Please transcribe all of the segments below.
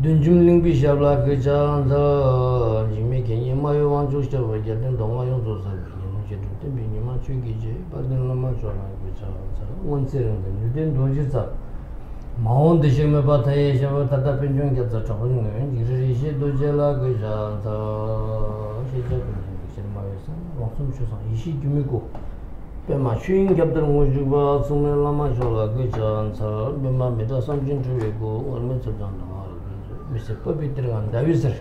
Dunjumling Bishabla Gajan, the Jimmy Kenny, my one to step with getting the one to say, Binima Chugi, but then Lama Chola, which are one cylinder. You didn't do it up. Mount the Shimabata, Tata Pinjun gets a trouble. You see Dojela Gajan, the Ishi Jumiko. Bema chewing Captain Mujuba, Sume Lama Chola, Gajan, Bema Meta something to go, or Mr. Mr. Puppy and Daviser.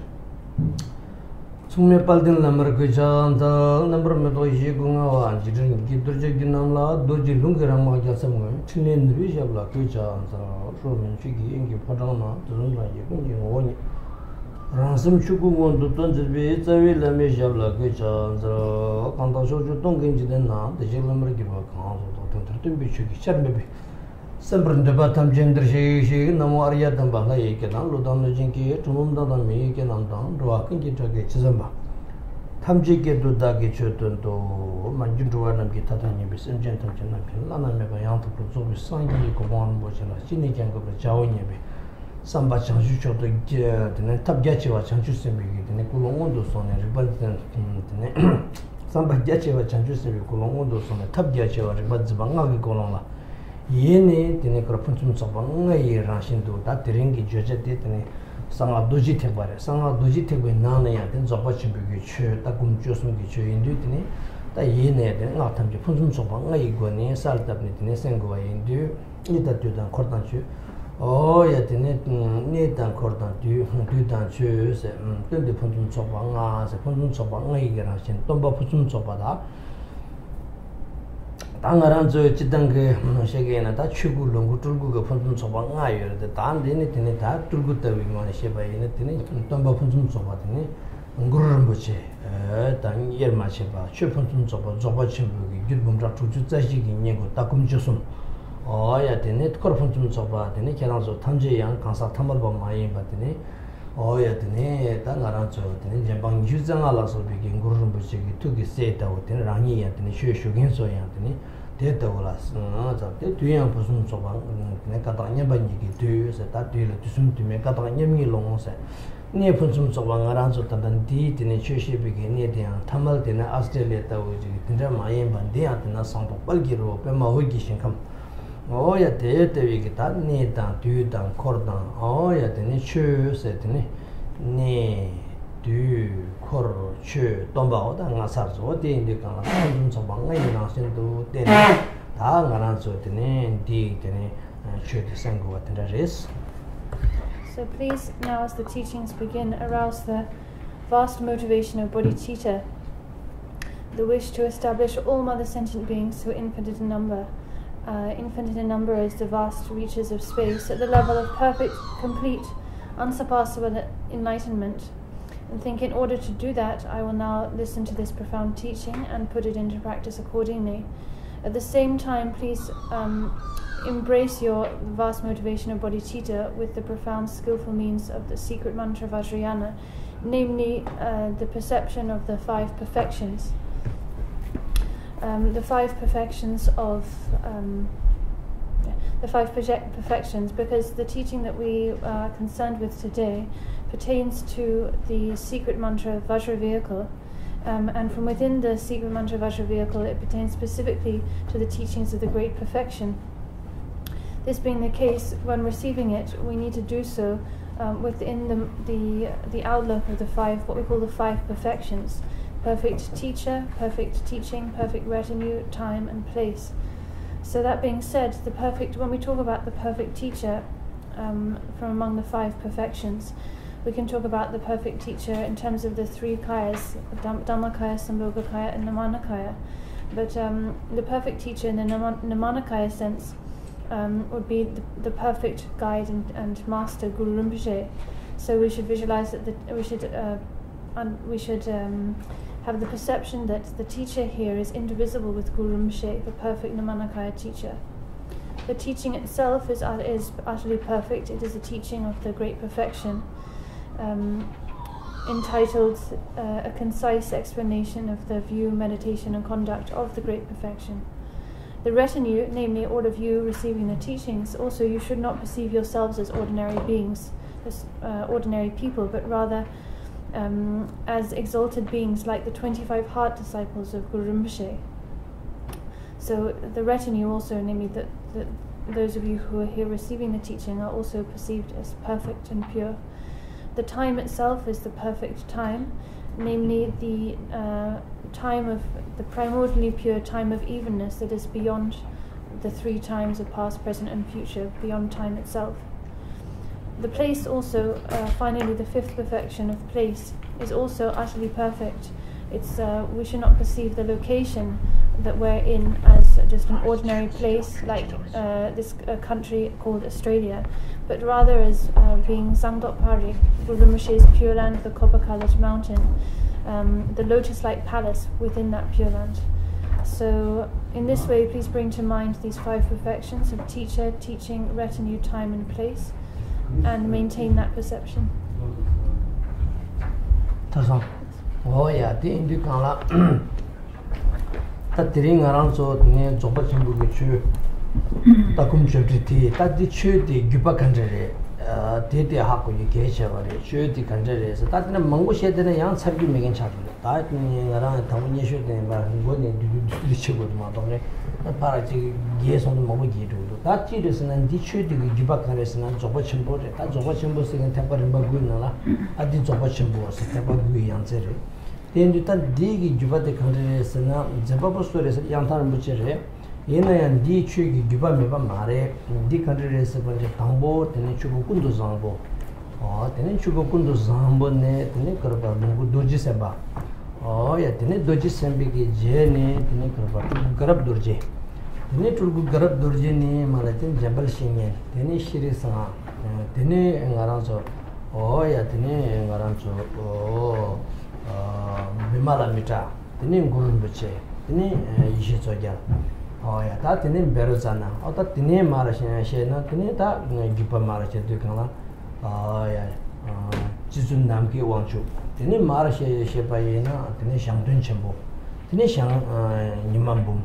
Sume Paltin Lamarkuja, the number of Metoji Gunga, and Jidrin Giturjaginamla, Doji Lungarama Jasam, Chilin Vishabla Kuja, and the Roman Chigi, Ingi Padana, Zunga Yakunji, Ransom Chuku want to turn the bits, I will let me shabla Kuja, the Kantasho Tonginjidena, the Jilamar Giva Council, to be Chuki, Cherbaby. Sempre the bottom gender she no more yet than Bahay can unload the jinky, to whom the me can undone, walking it to get Chizamba. Tamji get to Dagi Chuton to Manjuan and Gitatani, and gentlemen, Lana Mebayan to Kuzo, sign the Koban, Bochela, Chini can go to Chawinabi. Some Bachanju to get the Tabjachi, Chanchusim, the Nicolondos on a rebellion. Some Bajachi, Chanchusim, Colondos on a Tabjachi or Rebazbanga Colonna. Yene tene krapun sabanga ye rashin do ta teringi joje te tene sanga doji te bare sanga doji te be nana ya ten zoba chimbu ge che ta kum josum ge che indu tene ta yene de nga tam je phun sabanga ye go ne sal tab ne tene sengo wa indu ni ta tu dan kordan chu o ya tene ne dan kordan tu dan chu se ten de phun sabanga ye ge rashin tomba phun sabada Tangaranzo Chitanga Shagana, that Chugu Lungu Turgu Puntum Sobanga, the Tandini Tinita, Turguta Wingman Sheba in a tinny, Tomba Puntum Sobatini, Gurumbuche, Tang Yermacheba, Chupuntum Soba, Zobachimbu, Gilbumra to Jutsaji, Nego, Takum Josum, or at the net Corpuntum Soba, the Nikanzo Tanji Yang, Kansa Tamaba Mai, Batini, or at the net Tangaranzo, the Ninjabang Juzanga also begin Gurumbuche, took his set out in Rangi and the Shugin so Anthony. Data was the two young persons of Nekatanya Baniki, two set that deal to soon to make Katanya long set. Near persons of Wangaranzo Tanti, in a church begin near the Tamal in Australia, which is Mayam and the Athena Samp of Balgiro, Pema Wigishin come. Oh, yet the Vigita, near down, two down, cordon, oh, yet the nature set ne. Du Kor Chu Tomba and Nasars, what in the Kanans of Bangai to Tangaranzo, the name, D, the Chu de Sango, what there is. So please, now as the teachings begin, arouse the vast motivation of bodhicitta, the wish to establish all mother sentient beings who are infinite in number. Infinite in number is the vast reaches of space at the level of perfect, complete, unsurpassable enlightenment. And think in order to do that, I will now listen to this profound teaching and put it into practice accordingly. At the same time, please embrace your vast motivation of bodhicitta with the profound skillful means of the secret mantra Vajrayana, namely the perception of the five perfections. The five perfections of perfections, because the teaching that we are concerned with today pertains to the secret mantra Vajra vehicle, and from within the secret mantra Vajra vehicle it pertains specifically to the teachings of the great perfection. This being the case, when receiving it, we need to do so within the outlook of the five, what we call the five perfections: perfect teacher, perfect teaching, perfect retinue, time and place. So that being said, when we talk about the perfect teacher from among the five perfections, we can talk about the perfect teacher in terms of the three kayas, Dhammakaya, Sambhogakaya and Namanakaya. But the perfect teacher in the Namanakaya sense would be the perfect guide and master, Guru Rinpoche. So we should visualize that we should have the perception that the teacher here is indivisible with Guru Rinpoche, the perfect Namanakaya teacher. The teaching itself is utterly perfect. It is a teaching of the great perfection, entitled A Concise Explanation of the View, Meditation and Conduct of the Great Perfection. The retinue, namely all of you receiving the teachings, also you should not perceive yourselves as ordinary beings, as ordinary people, but rather as exalted beings like the 25 heart disciples of Guru Rinpoche. So the retinue also, namely those of you who are here receiving the teaching, are also perceived as perfect and pure. The time itself is the perfect time, namely the time of the primordially pure time of evenness that is beyond the 3 times of past, present and future, beyond time itself. The place also, finally the 5th perfection of place, is also utterly perfect. It's we should not perceive the location that we're in as just an ordinary place like this country called Australia, but rather as being Sangdok Pari, Guru Rinpoche's Pure Land, the copper-coloured mountain, the lotus-like palace within that Pure Land. So in this way, please bring to mind these 5 perfections of teacher, teaching, retinue, time and place, and maintain that perception. Oh yeah, the Indukala Tatiring around so near Jopachimbu, Takum Churti, Tati Chuti, Gupa country, Titi Haku, Kesha, Chuti country, so that in a Mongo shed in a young Sabi making charge. That around Tamunia should never go into the sugar mountain. The party gears on the Mogi to that cheaters and Dichu, the Gupa country, and Jopachimbo, that Jopachimbo singing Temper in Bagunala, at the Jopachimbo, Sepagui answer. Then you can dig Jubati countries and Zababa stories at Yangtang Butcher. Yena and D. Chugi Juba Meva Mare, D. countries of Tambo, then Chubukundu Zambo, or then Chubukundu Zambo, then Kurba Doji Seba. Oh, yet then Doji Sembiki, Jenny, then Kurba Garab Durje. Then to Garab Durjini, Malatin Jabal Shingen, then Shirisa, then Ngaranzo. Oh, yet then Ngaranzo. Oh. Bimala Mita, the name Guru Rinpoche, the name Yishizoya. Oh, yeah, that the name Beruzana, or that the name Marashana, the name that Gipa Marasha Dukana. Oh, yeah, Jizun Namki Wangshu, the name Marasha Shepayena, the name Shangdun Chambo, the name Shang Nimambum,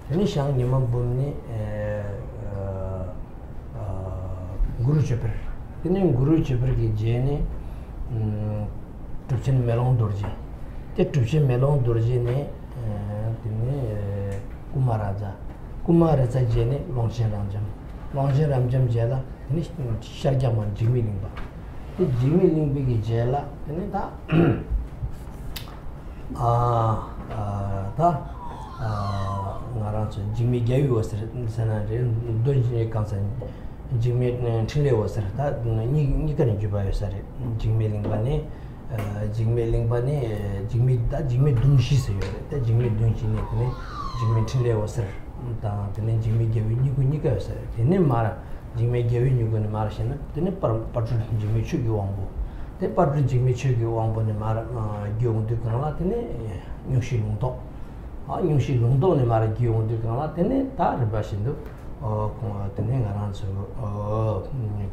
the name Shang Nimambum, Guru Chipper, the name Guru Chipper Jenny. Tupchen melon dorji. The Tupchen melon dorji ne Kumaraja. Kumaraja jene Longshen Ramjam. Longshen Ramjam jela, finished Sharjaman Jimmy Limba. The Jimmy Limbi jela, and that Jimmy Gavi was Senator Doji Consent. Jimmy Chile was that Nikan Juba said Jimmy Limbane. Jimmy Lingbani, Jimmy Dunshi, the Jimmy Dunshi, Jimmy Tile was there. Then Jimmy gave you Nika, the name Mara, Jimmy gave you Nugan Martian, the name Patron Jimmy Chugi Wambo. The Patron Jimmy Chugi Wambo, the Mara Gion de Canatine, Yushi Lundo. Yushi Lundo, the Mara Gion de Canatine, Tar Bashindo, or the name around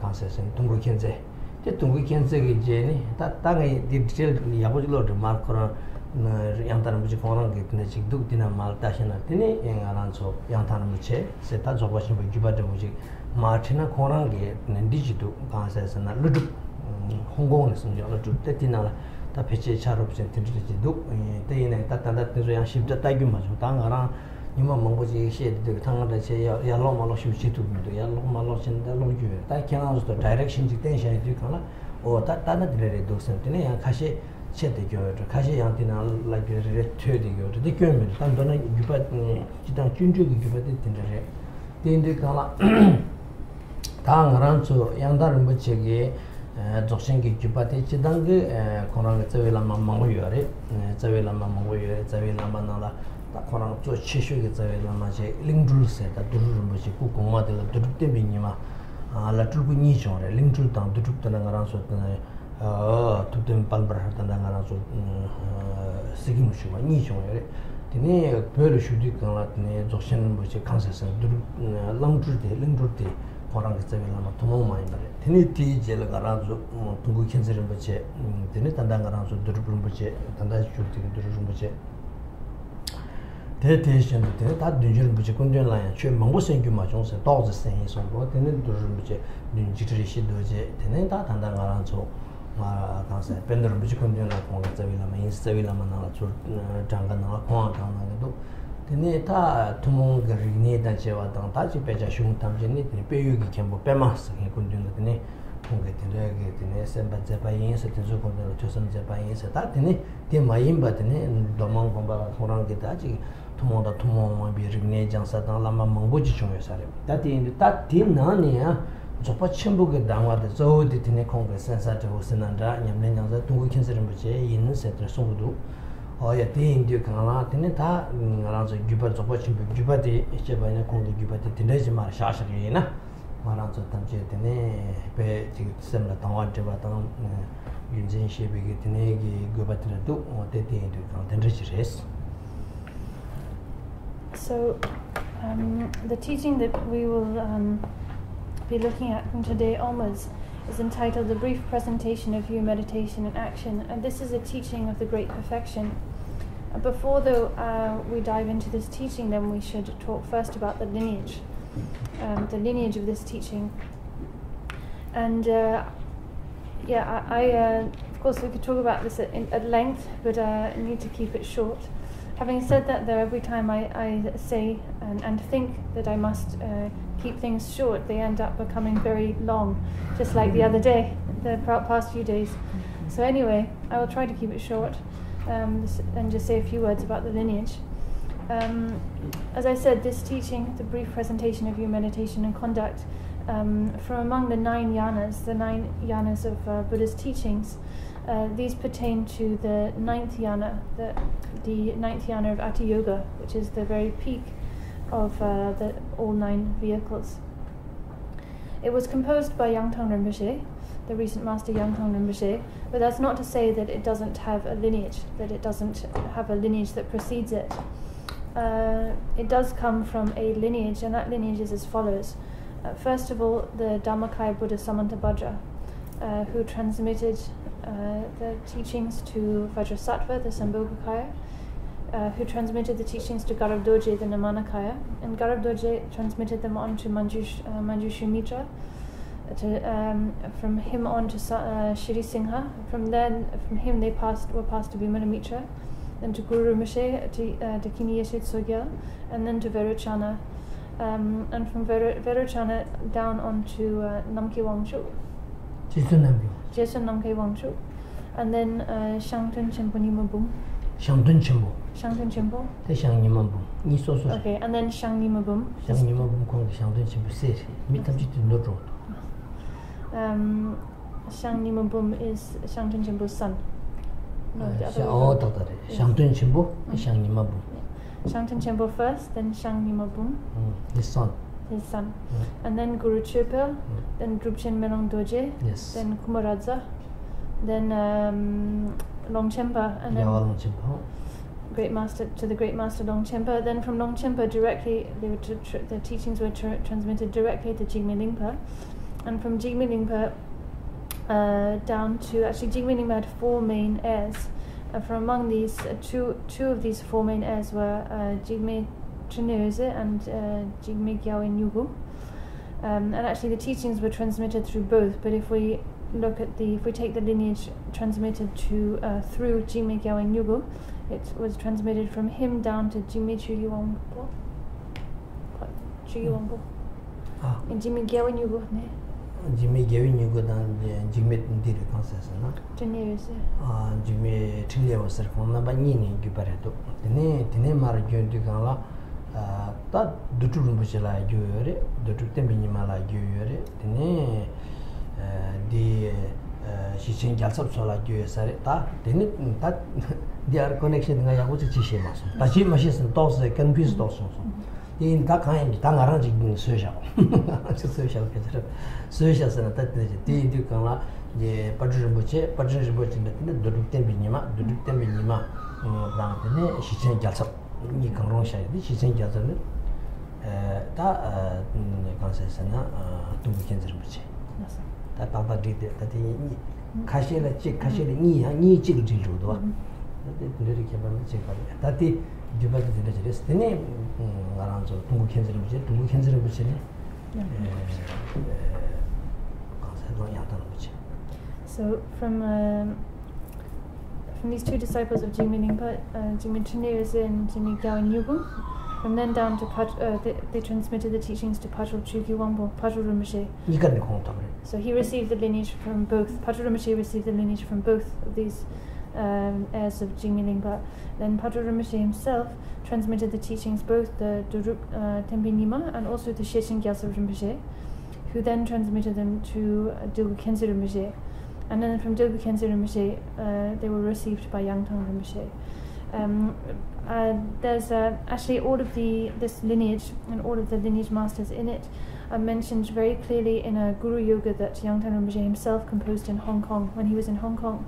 Kansas and Tungo Kenze. The Tungu Kense Jenny, that Tangi did tell Yabulo to Marcora Yantan Mujicoran, Getnechik, Duktina Maltashina, Tini, and Aranso, Yantan Muche, Setats of Washington Juba de Mujic, Martina Corangi, and Digital Kansas and a little Hongones and Yolo to Tetina, Tapiche Charups and Tinti Duk, Tayin, Tatan, ship the Tagumas, Tangaran, Yuma Mongoji shed the tongue that say Yaloma Loshi to Yaloma Losh and the Loju. That can also the direction detention if you can, or that didn't do something, and Kashi shed the girl, Kashi Antina like a red 30 girl to the government, and don't you put Chitan Junju, you put it in the red. The Indicala Tang Rancho, Yangdar Muchegi, Joshingi Jupati Chidangi, Korang Zavila Mamoyore, Zavila Mamoyore, Zavila Manala. Korang to Chishu gets away Lamaje, Lingdul said that Durumachi, Kukuma de la Durubinima, La Turbinichon, Lingdul town, Durutanagaranso, to them Palbra Tanagaranso, Sigimushu, Nichon, tene pöle shudi kangla tene zokshen boche kansasan langzhurde korang tsavela tomong mayin bare tene ti jela garanzo tungu kenzerin boche tene tanda garanzo durubun boche tanda shudi durubun boche te shen tene ta dunjir boche kundyon layan chue mangbo sengyu ma chongse dawzi sengi songbo tene durubun boche dunjitri shi doje tene ta tanda garanzo 마 당세 밴드를 무조건 내가 공을 잡으려면 인스타그램만 나와 줄 장관 나와 공항 가는데도 근데 다 투몽거리네 단체와 당 다시 배자 슝 탐진이 배유기 캠보 빼마스 군중들네 공개 되게 되네 선반제 바이인스 되죠 공대로 조선제 바이인스 다 되네 대 마인 받네 도망 공부가 호랑게 다지 투몽다 투몽 비르네 장사당 라마 망보지 중요 사람 다디 다디 나니야 저파 첨부게 당화데 저디 드네 콩그레스 센서트 호스난다 냠네 냥자 동구 캔서는 뭐지 있는 세트 송도 어야 대인디 강라 드네 다 알아서 규바 저파 첨부 규바데 이제바네 콩도 규바데 드네지 말 샤샤리나 말아서 담제 드네 배 지금 셈나 당화데 바당 윤진 시비게 드네기 규바데도 어때대인디 강 던지레스. So the teaching that we will be looking at from today onwards is entitled The Brief Presentation of View, Meditation and Action, and this is a teaching of the Great Perfection. Before we dive into this teaching, then we should talk first about the lineage of this teaching. And of course we could talk about this at length, but I need to keep it short. Having said that, though, every time I say and think that I must keep things short, they end up becoming very long, just like the other day, the past few days. So anyway, I will try to keep it short and just say a few words about the lineage. As I said, this teaching, the brief presentation of view, meditation and conduct, from among the 9 yanas of Buddha's teachings, these pertain to the 9th yana, the 9th yana of Ati Yoga, which is the very peak of all 9 vehicles. It was composed by Yangtang Rinpoche, the recent master Yangtang Rinpoche, but that's not to say that it doesn't have a lineage, that precedes it. It does come from a lineage, and that lineage is as follows. First of all, the Dhammakaya Buddha Samantabhadra, who transmitted the teachings to Vajrasattva, the Sambhogakaya, who transmitted the teachings to Garabdoje, the Namanakaya, and Garabdoje transmitted them on to Manjusri Mitra, from him on to Shri Singha. From him they were passed to Vimana Mitra, then to Guru Rinpoche, to Kini Yeshit Sogyal, and then to Verochana, and from Verochana down on to Namkhe Wangchu. Jesun Namkhe Wangchu, and then Shangtun Chenpo Nimabum. Shangtun Chenpo. Shangtun Chenpo. Shang Nimabum. Okay, and then Shang Nimabum. Shang Nimabum called Shangtun Chenpo. Say, Mitamji to no road. Shang Nimabum is Shangtun Chenpo's son. No, the other way. Shangtun Chenpo and Shang Nimabum. Shangtun Chenpo first, then Shang Nimabum. His son. And then Guru Chöpel, then Drupchen Melong Doje, then Kumaradza, then Longchenpa, and then the Great Master Longchenpa. Then from Longchenpa directly, the teachings were transmitted directly to Jigme Lingpa, and from Jigme Lingpa down to, actually Jigme Lingpa had 4 main heirs. From among these, two of these 4 main heirs were Jigme Trinöse and Jigme Gyaltsen Nyugu. And actually the teachings were transmitted through both, but if we take the lineage transmitted through Jigme Gyaltsen Nyugu, it was transmitted from him down to Jigme Chugyalwangpo. In Jigme Gyaltsen Nyugu, ne? Jigme Gyaltsen Nyugu dan Jigme Ndiri kansasa na. Trinöse. Jigme Trinöse kona ba nini gyuparedo. Tene mara gyondu kanla 다 두투는 부실라 교열에 두투 때문에 말아 교열에 되네 디 시신 결섭소라 교열에 다 되네 다 디아 커넥션가 야고 지시해 봤어 다시 마시선 도스 컨피스 도스 인다 카인디 당아랑지 소샤 소샤 그래서 소샤스는 다 되지 디디 강라 이제 빠르르부체 근데 두투 때문에 마 당근에 시신 결섭 니 강롱샤 이 시생자들은 다 강세스나 동부 견제를 붙이 다 바바디데 다디 카시라 치 카시리 니 찍을 줄도 이렇게 보면 제가 다디 디바드 되는지 되네 나랑서 동부 견제를 붙이 동부 견제를 붙이네 강세도 야단 붙이 So from these two disciples of Jigme Lingpa, Jigme Trine is in Jigme Gyao and Yubum. From then down to they transmitted the teachings to Patrul Chuki Wangpo, Patrul Rinpoche. So he received the lineage from both. Patrul Rinpoche received the lineage from both of these heirs of Jigme Lingpa. Then Patrul Rinpoche himself transmitted the teachings both the Dorub Tempe Nima and also to Sheshin Gyaltsab Rinpoche, who then transmitted them to Dilgu Khyentse Rinpoche. And then from Dilgu Khyentse Rinpoche, they were received by Yangtang Rinpoche. There's actually all of this lineage and all of the lineage masters in it are mentioned very clearly in a Guru Yoga that Yangtang Rinpoche himself composed in Hong Kong when he was in Hong Kong.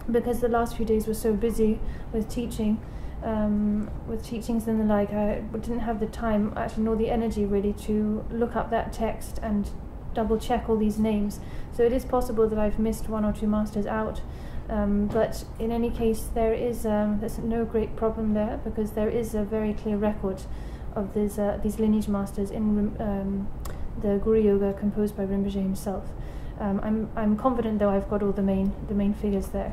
Because the last few days were so busy with teachings and the like, I didn't have the time, actually, nor the energy really to look up that text and double check all these names. So it is possible that I've missed one or two masters out, but in any case there's no great problem there, because there is a very clear record of these lineage masters in the Guru Yoga composed by Rinpoche himself. I'm confident though I've got all the main figures there.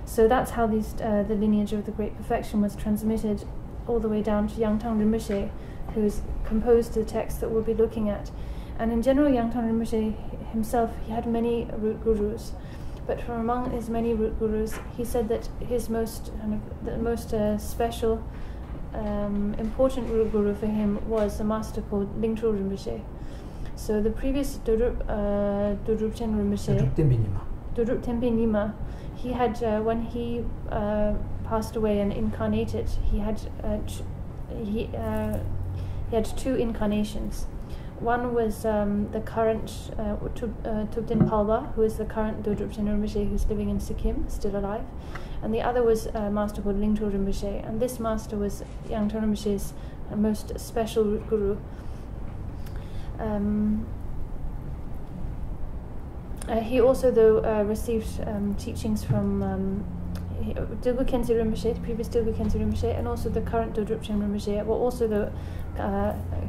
So that's how the lineage of the Great Perfection was transmitted all the way down to Yangtang Rinpoche, who's composed the text that we'll be looking at. And in general, Yangtang Rinpoche himself, he had many root gurus, but from among his many root gurus, he said that his most special, important root guru for him was a master called Lingtro Rinpoche. So the previous Dorub Chen Rinpoche, Dorub Tempe Nima, he had when he passed away and incarnated, he had two incarnations. One was the current Tubten Palba, who is the current Dorub Chen Rinpoche, who's living in Sikkim, still alive, and the other was a master called Lingtro Rinpoche, and this master was Yangtang Rinpoche's most special root guru. He also, though, received teachings from Dilgu Khyentse Rinpoche, the previous Dilgu Khyentse Rinpoche, and also the current Dorub Chen Rinpoche. Well, also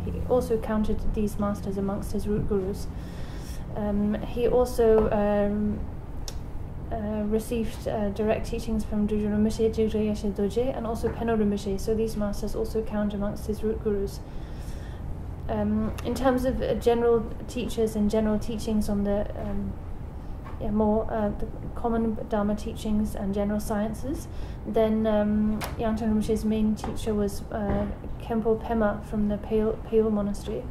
he also counted these masters amongst his root gurus. He also received direct teachings from Dorje Rinpoche, Jigre Yeshe Dorje, and also Peno Rinpoche. So these masters also count amongst his root gurus. In terms of general teachers and general teachings on the the common Dharma teachings and general sciences, then Yangtang Rinpoche's main teacher was Khenpo Pema from the Pale Monastery.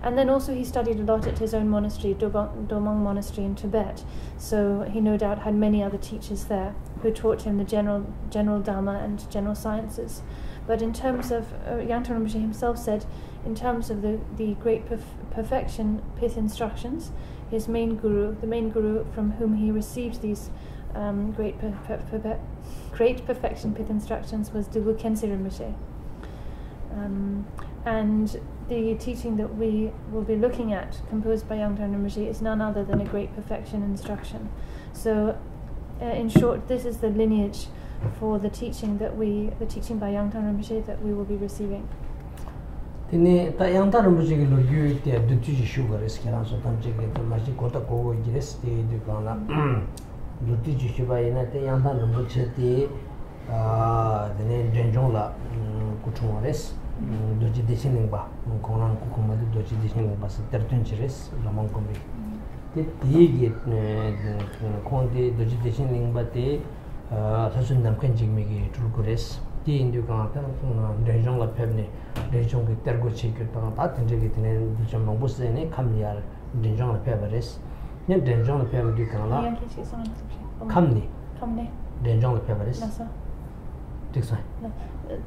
And then also he studied a lot at his own monastery, Domong Monastery in Tibet. So he no doubt had many other teachers there who taught him the general Dharma and general sciences. But in terms of, Yangtang Rinpoche himself said, in terms of the Great Perfection Pith instructions, his main guru, the main guru from whom he received these Great Perfection Pith instructions, was Dilgu Khyentse Rinpoche. And the teaching that we will be looking at, composed by Yangtang Rinpoche, is none other than a Great Perfection instruction. So, in short, this is the lineage for the teaching by Yangtang Rinpoche that we will be receiving. Tene ta Yangtang Rinpoche ki logyu te dutuji shugares kiran so tamche ke maji kota ko gires te de kana dutuji shubaina te Yangtang Rinpoche te dene jenjong la kuchungores doji deshining ba konan ku kuma de doji deshining ba tertun chires lamang kombi te ge konde doji deshining ba te sasun nam kan jigme ge tulgores ti indu ka ta renjong la pebne renjong ge tergo chekyo ta ta tenje ge tene jom mong bus ne kamyar renjong la pebares ne renjong la peb du kan la kamni renjong la pebares nasa tiksa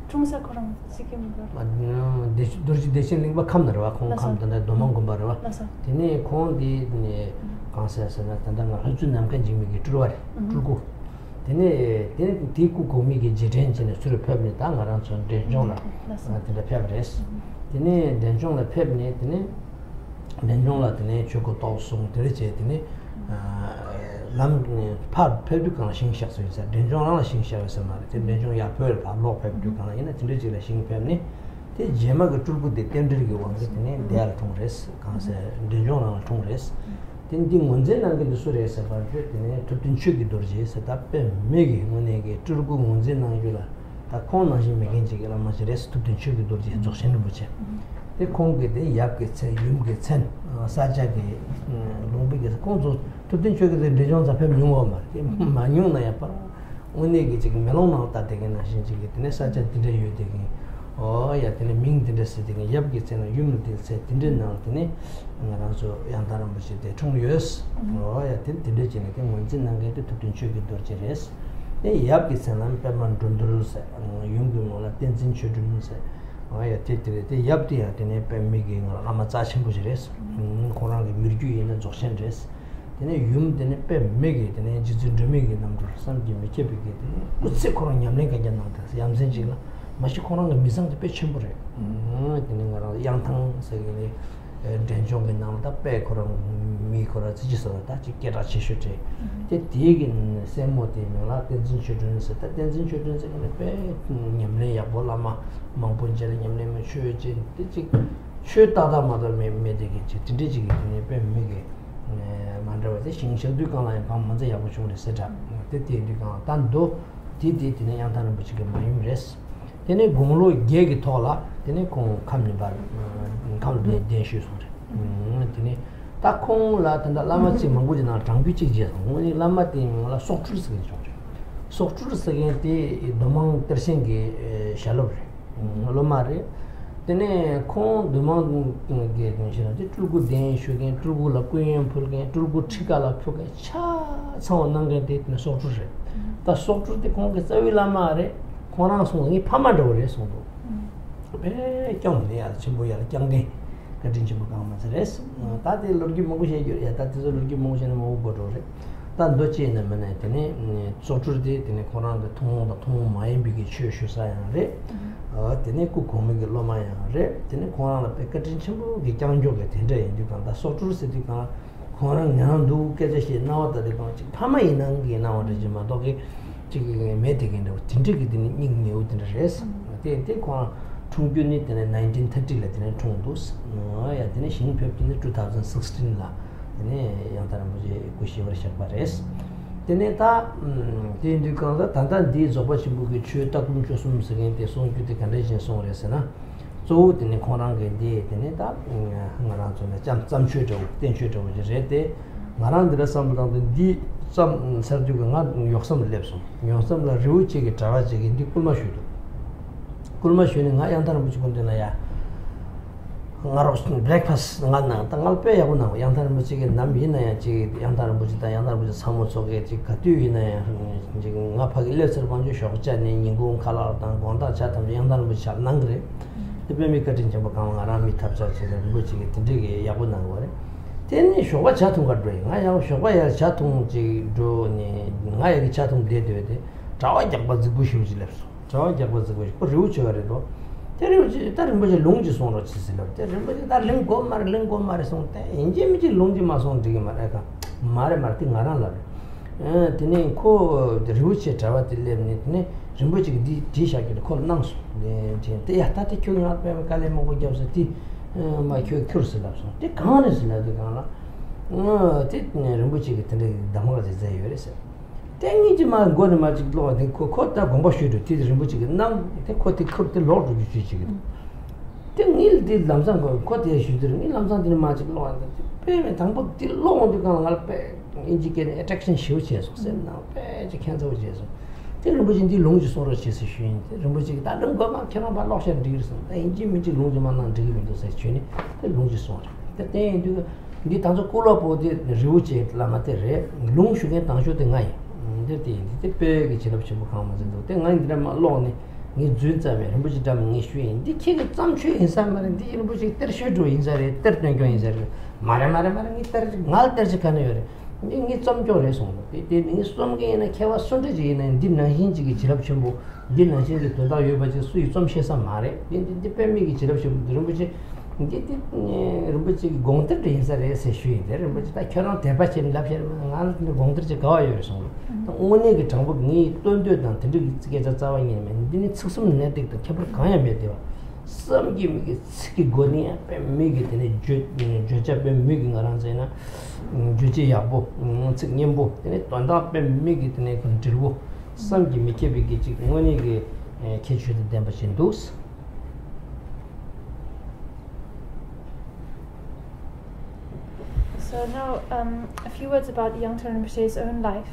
중사 거랑 지금 도지 대신 링바 감나와 공 감던데 도망 공바와 되네 공디 네 강사에서나 단단한 할줄 남간 지미기 들어와래 들고 Tene tiku komi ki jirenjine suru pebni ta ngaran son denjong la tene pebres. Tene denjong la pebni tene denjong la tene choko tau sung tere che tene lam pa pebdu kana shing shak so yisa denjong la shing shak so mara tene denjong ya pel pa lo pebdu kana ina tene che la shing pebni te jema ga tulku de tendri ge wang tene deal thong res kana se denjong la thong res Tindi ngunze nangi sure sa parje tine tutin chugi dorje sa tappe megi munege turgu ngunze nangi la ta kon nangi megen chige la masres tutin chugi dorje jokshen buche te konge de yak ge che yum ge chen sa ja ge lombe ge kon zo tutin chugi de rejon za pem nyung ma ma nyung na ya pa munege chige melong na ta de ge na shin chige tine sa ja tinde yu de ge ya tene ming tinde se de ge yap ge chen yum de se tinde na tine ngaraso Yangtang buchi de chung-yus ya tinde chine ke ngunjin nange de tutin chugi dorje res yap ki sanam peman dundurul se yungu ngola tenzin chudun se ya titire de yap di ya tene pemmi ge ngala ama chachin buchi res korang ge mirgyu yina jokshen res tene yum tene pemmi ge tene jizun rumi ge namdur sam gi me chebi ge utse korang nyamlen ga jan nangda yamsen chigla mashi korang ge misang de pe chimbure tene ngara Yangtang se ge denjong ge nam da pe korang mi kora ji so da ji ge ra chi shu je de digin se mo de me la tenzin chudun se ta tenzin chudun se ne pe nyamle ya bola ma mang pon je nyamle me chue je de ji chue da da ma da me de ge ji de ji ge ne pe me ge man da de sing shu du kan la pa ma ze ya bu chung de se da de de kan dan do di ne yang dan bu chi ge ma yim res tene gomlo ge ge thola tene ko kamni bar kamni de shu so tene ta kong la tanda lama chi mangu jina changpi chi ji ngoni lama ti la sokchur se ge sokchur se ge ti domang tersing ge shalob lo mare tene kong domang ge den shi de tulgu den shu ge tulgu la kuyen phul ge tulgu thika la phu ge cha so nang ge de ne sokchur se ta sokchur de kong ge sawi lama re korang so ni phama do re so do be kyong ne ya chimbo ya kyang ge katin chimbo ka ma res ta de lorgi mo ge ye ya ta de lorgi mo ge ne mo bo do re ta do che ne mane tene sokchur de tene korang de thong ma yin bi ge chue shu sa ya re tene ku komi ge lo ma ya re tene korang la pe katin chimbo ge kyang jo ge de yin ju kan ta sokchur se di ka korang nyang du ke je shi na wa de ka chi phama yin nang ge na wa de ji ma do ge 지금 메디긴도 진짜게 되는 인내 오든 레스 근데 그 총균이 되는 1930에 되는 총도스 야 되는 신표빈의 2016라 되네 양다른 뭐지 90월 시작바레스 되네 다 되니까 단단 디 저버시 부기 추다 좀 조심스게 돼 손규대 간레진 손레스나 조 되네 코랑게 디 되네 다 하나랑 좀 잠잠쉬죠 된쉬죠 이제 말한 대로 삼당도 디 좀 서주가 나 욕섬을 냅소 욕섬을 리우치게 잡아지게 니 꿀마슈는 가 양다는 부지 건데나야 ngaros breakfast ngana tangal pe yago na 양다는 부지게 남이나야 지 양다는 부지다 양다는 부지 사무 속에 지 가디위나야 지금 나파기 일레서 먼저 쇼자네 인공 칼라당 권다 차탐 양다는 부지 안 그래 대표미 같은 좀 강한 아람이 탑자체는 부지게 되게 야고 나 거래 teni shoba chatung kadwe nga ya shoba ya chatung ji do ni nga ya chatung de chawa jakba zibu shu ji lepso chawa jakba zibu ko riu chare do teri ji tar mo je long ji song ro chi sila teri mo ji tar leng go mar song te inje mi ji long ji ma song dige mar ka mare ti ngara la teni ko riu che chawa de le ni teni rimbo ji di sha ki ko nang su te ya ta te kyo nga pe ka le mo go ja ti 마 교크스 lapso te kanes la de kana te rimbuchi ke tende damga de zai yorese tengi ji ma gone ma ji lo de ko ta gomba shudu ti rimbuchi ke nam te ko te kur te lo ju ji ji te nil de lamsan ko te shudu ni lamsan de ma ji lo pe me tangbo ti lo de kana ngal pe inji ke attraction show che so sen na pe ji kan zo je so te rimbuchi di long ji so ro chi se shin rimbuchi da dang go ma kena ba lo shen dir so inji mi ji long ji ma nang de mi do se chuni te long ji so te te di 당초 콜라보디 리우체 라마테레 롱슈게 당초 땡아이 데디 데페기 지럽치 뭐 가면서 땡아이 드라마 로네 니 준자메 햄부지 담 니슈인 디케게 짬추 인사마는 디는 부지 터셔도 인자레 터땡교 인자레 마레 니 터지 날 터지 카네요레 인기 좀 줘래서 이 숨게는 개와 손대지는 딘나hin지기 지랍심부 딘나hin지 도다 요바지 수이 좀 셔서 말해 딘디 빼미기 지랍심 들은거지 이게 rinpoche gongter de insare se shui der rinpoche ta kyono tepa chen lap chen ngal gongter che gawa yo so ngone ge changbo ni tondyo dan tende ge ja zawa ni men dini tsuksum ne de ke bar kaya me de sam gi mi ge goni pe mi ge de je ja pe mi ge ngaran zaina ju ji ya bo tsik nyem bo de tonda pe mi ge de kon dirbo sam gi mi ke bi ge ji ngone ge ke chu de den ba chen dos. So now a few words about Yangtang Rinpoche's own life,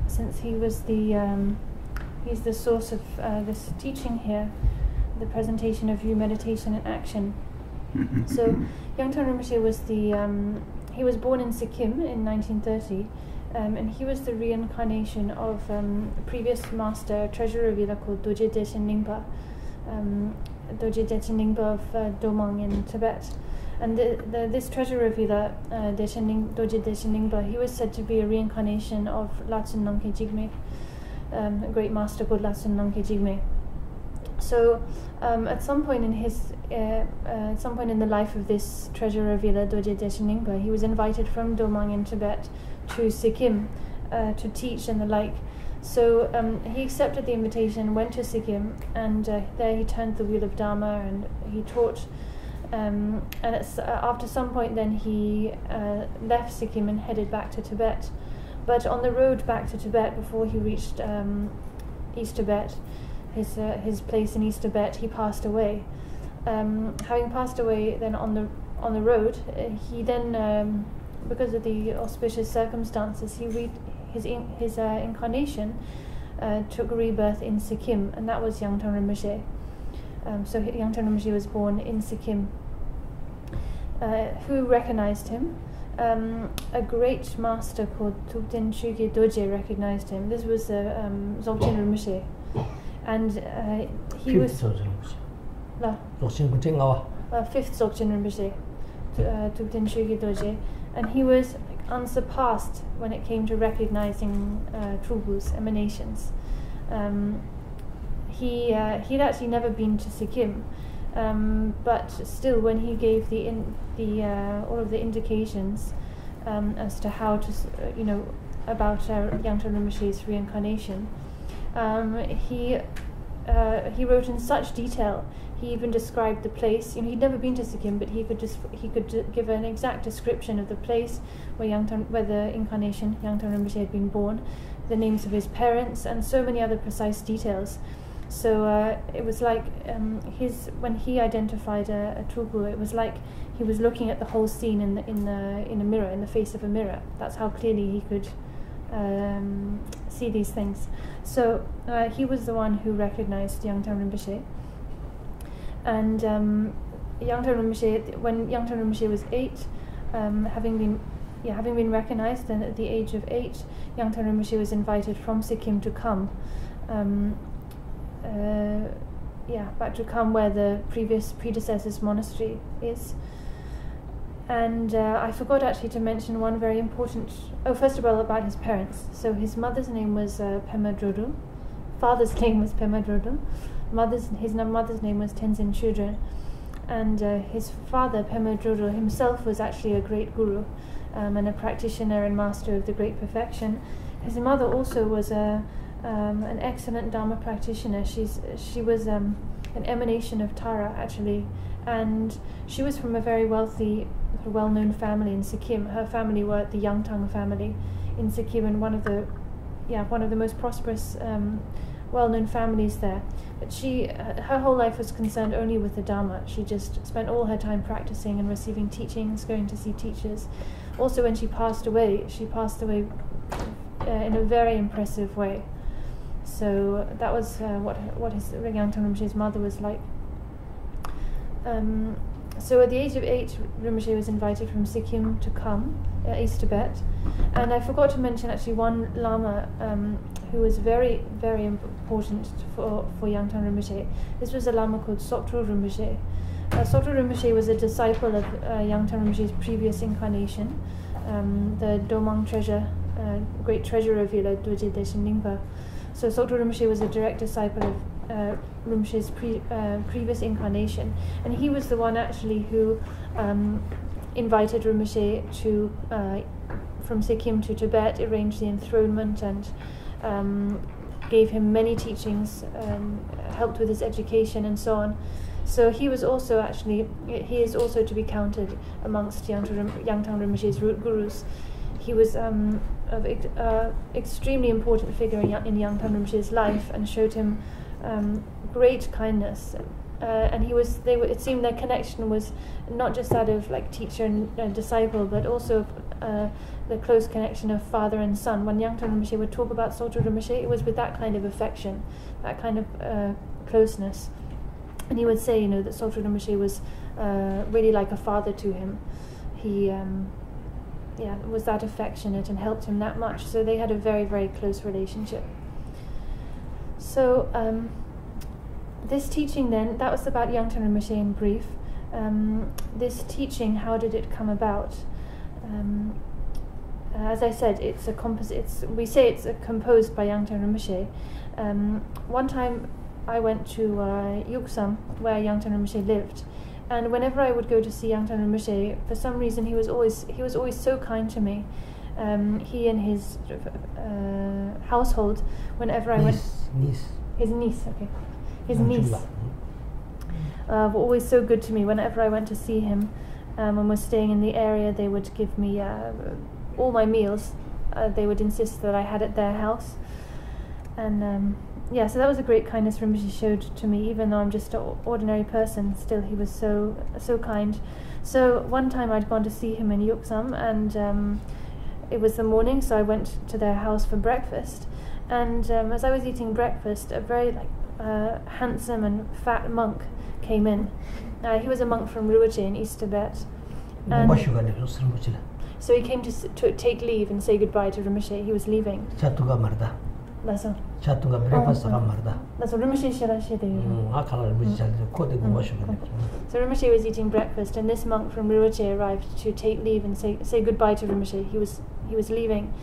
since he was he's the source of this teaching here, the presentation of view, meditation, and action. So Yangtang Rinpoche was he was born in Sikkim in 1930, and he was the reincarnation of a previous master, treasurer vila called Dorje Dechen Ningpa, Dorje Dechen Ningpa of Domang in Tibet. And this treasurer vila, Dorje Dechen Ningpa, he was said to be a reincarnation of Latsun Nongke Jigme, a great master called Latsun Nongke Jigme. So at some point in the life of this treasurer vila, Dorje Dechen Ningpa, he was invited from Domang in Tibet to Sikkim to teach and the like. So he accepted the invitation, went to Sikkim, and there he turned the wheel of Dharma and he taught. And after some point then he left Sikkim and headed back to Tibet. But on the road back to Tibet, before he reached East Tibet, his place in East Tibet, he passed away. Having passed away then on the road, he then, because of the auspicious circumstances, his incarnation took rebirth in Sikkim, and that was Yangtang Rinpoche. So Yangtang Rinpoche was born in Sikkim. Who recognized him? A great master called Tugten Chuge Dorje recognized him. This was Dzogchen Rinpoche, and he was fifth Dzogchen Rinpoche, Tugten Chuge Dorje, and he was unsurpassed when it came to recognizing trubus, emanations. He'd actually never been to Sikkim, but still, when he gave all of the indications as to how to, about Yangtang Rinpoche's reincarnation, he wrote in such detail. He even described the place. He'd never been to Sikkim, but he could give an exact description of the place where the incarnation Yangtang Rinpoche had been born, the names of his parents, and so many other precise details. So it was like when he identified a trubu, it was like he was looking at the whole scene in a mirror, in the face of a mirror. That's how clearly he could see these things. So he was the one who recognized Yangtang Rinpoche. And when Yangtang Rinpoche was 8, having been recognized, then at the age of 8, Yangtang Rinpoche was invited from Sikkim to come. Back to come where the predecessor's monastery is. And I forgot actually to mention one very important. First of all, about his parents. So his mother's name was Pema Drodum, father's name was Pema Drodum, his mother's name was Tenzin Chudren, and his father Pema Drodum himself was actually a great guru and a practitioner and master of the great perfection. His mother also was an excellent Dharma practitioner. She was an emanation of Tara actually, and she was from a very wealthy, well-known family in Sikkim. Her family were the Yangtang family in Sikkim, and one of the most prosperous, well-known families there. But her whole life was concerned only with the Dharma. She just spent all her time practicing and receiving teachings, going to see teachers. Also, when she passed away in a very impressive way. So that was what his Yangtang Rinpoche's mother was like. So at the age of 8, Rinpoche was invited from Sikkim to come, East Tibet. And I forgot to mention actually one Lama who was very, very important for Yangtang Rinpoche. This was a Lama called Soktrul Rinpoche. Soktrul Rinpoche was a disciple of Yangtang Rinpoche's previous incarnation, the Domang treasure, great treasure of Vila Doji Deshin Lingpa. So Sokto Rinpoche was a direct disciple of Rinpoche's previous incarnation, and he was the one actually who invited Rinpoche to from Sikkim to Tibet, arranged the enthronement, and gave him many teachings, helped with his education and so on. So he is also to be counted amongst Yangtang Rinpoche's root gurus. He was an extremely important figure in Yangtang Rinpoche's life, and showed him great kindness. And it seemed their connection was not just that of like teacher and disciple, but also the close connection of father and son. When Yangtang Rinpoche would talk about Sokto Rinpoche, it was with that kind of affection, that kind of closeness. And he would say, that Sokto Rinpoche was really like a father to him. He was that affectionate and helped him that much. So they had a very, very close relationship. So this teaching then, that was about Yangtang Rinpoche in brief. This teaching, how did it come about? As I said, we say it's composed by Yangtang Rinpoche. One time I went to Yuksam, where Yangtang Rinpoche lived, and whenever I would go to see Yangtang Rinpoche, for some reason he was always so kind to me. He and his household, whenever I went, his niece, were always so good to me. Whenever I went to see him and was staying in the area, they would give me all my meals. They would insist that I had at their house, and so that was a great kindness Rinpoche showed to me. Even though I'm just an ordinary person, still he was so kind. So one time I'd gone to see him in Yuksam, and it was the morning, so I went to their house for breakfast. And as I was eating breakfast, a very handsome and fat monk came in. He was a monk from Rinpoche in East Tibet. And so he came to take leave and say goodbye to Rinpoche. He was leaving. That's all. So Rinpoche was eating breakfast, and this monk from Rinpoche arrived to take leave and say goodbye to Rinpoche. He was leaving,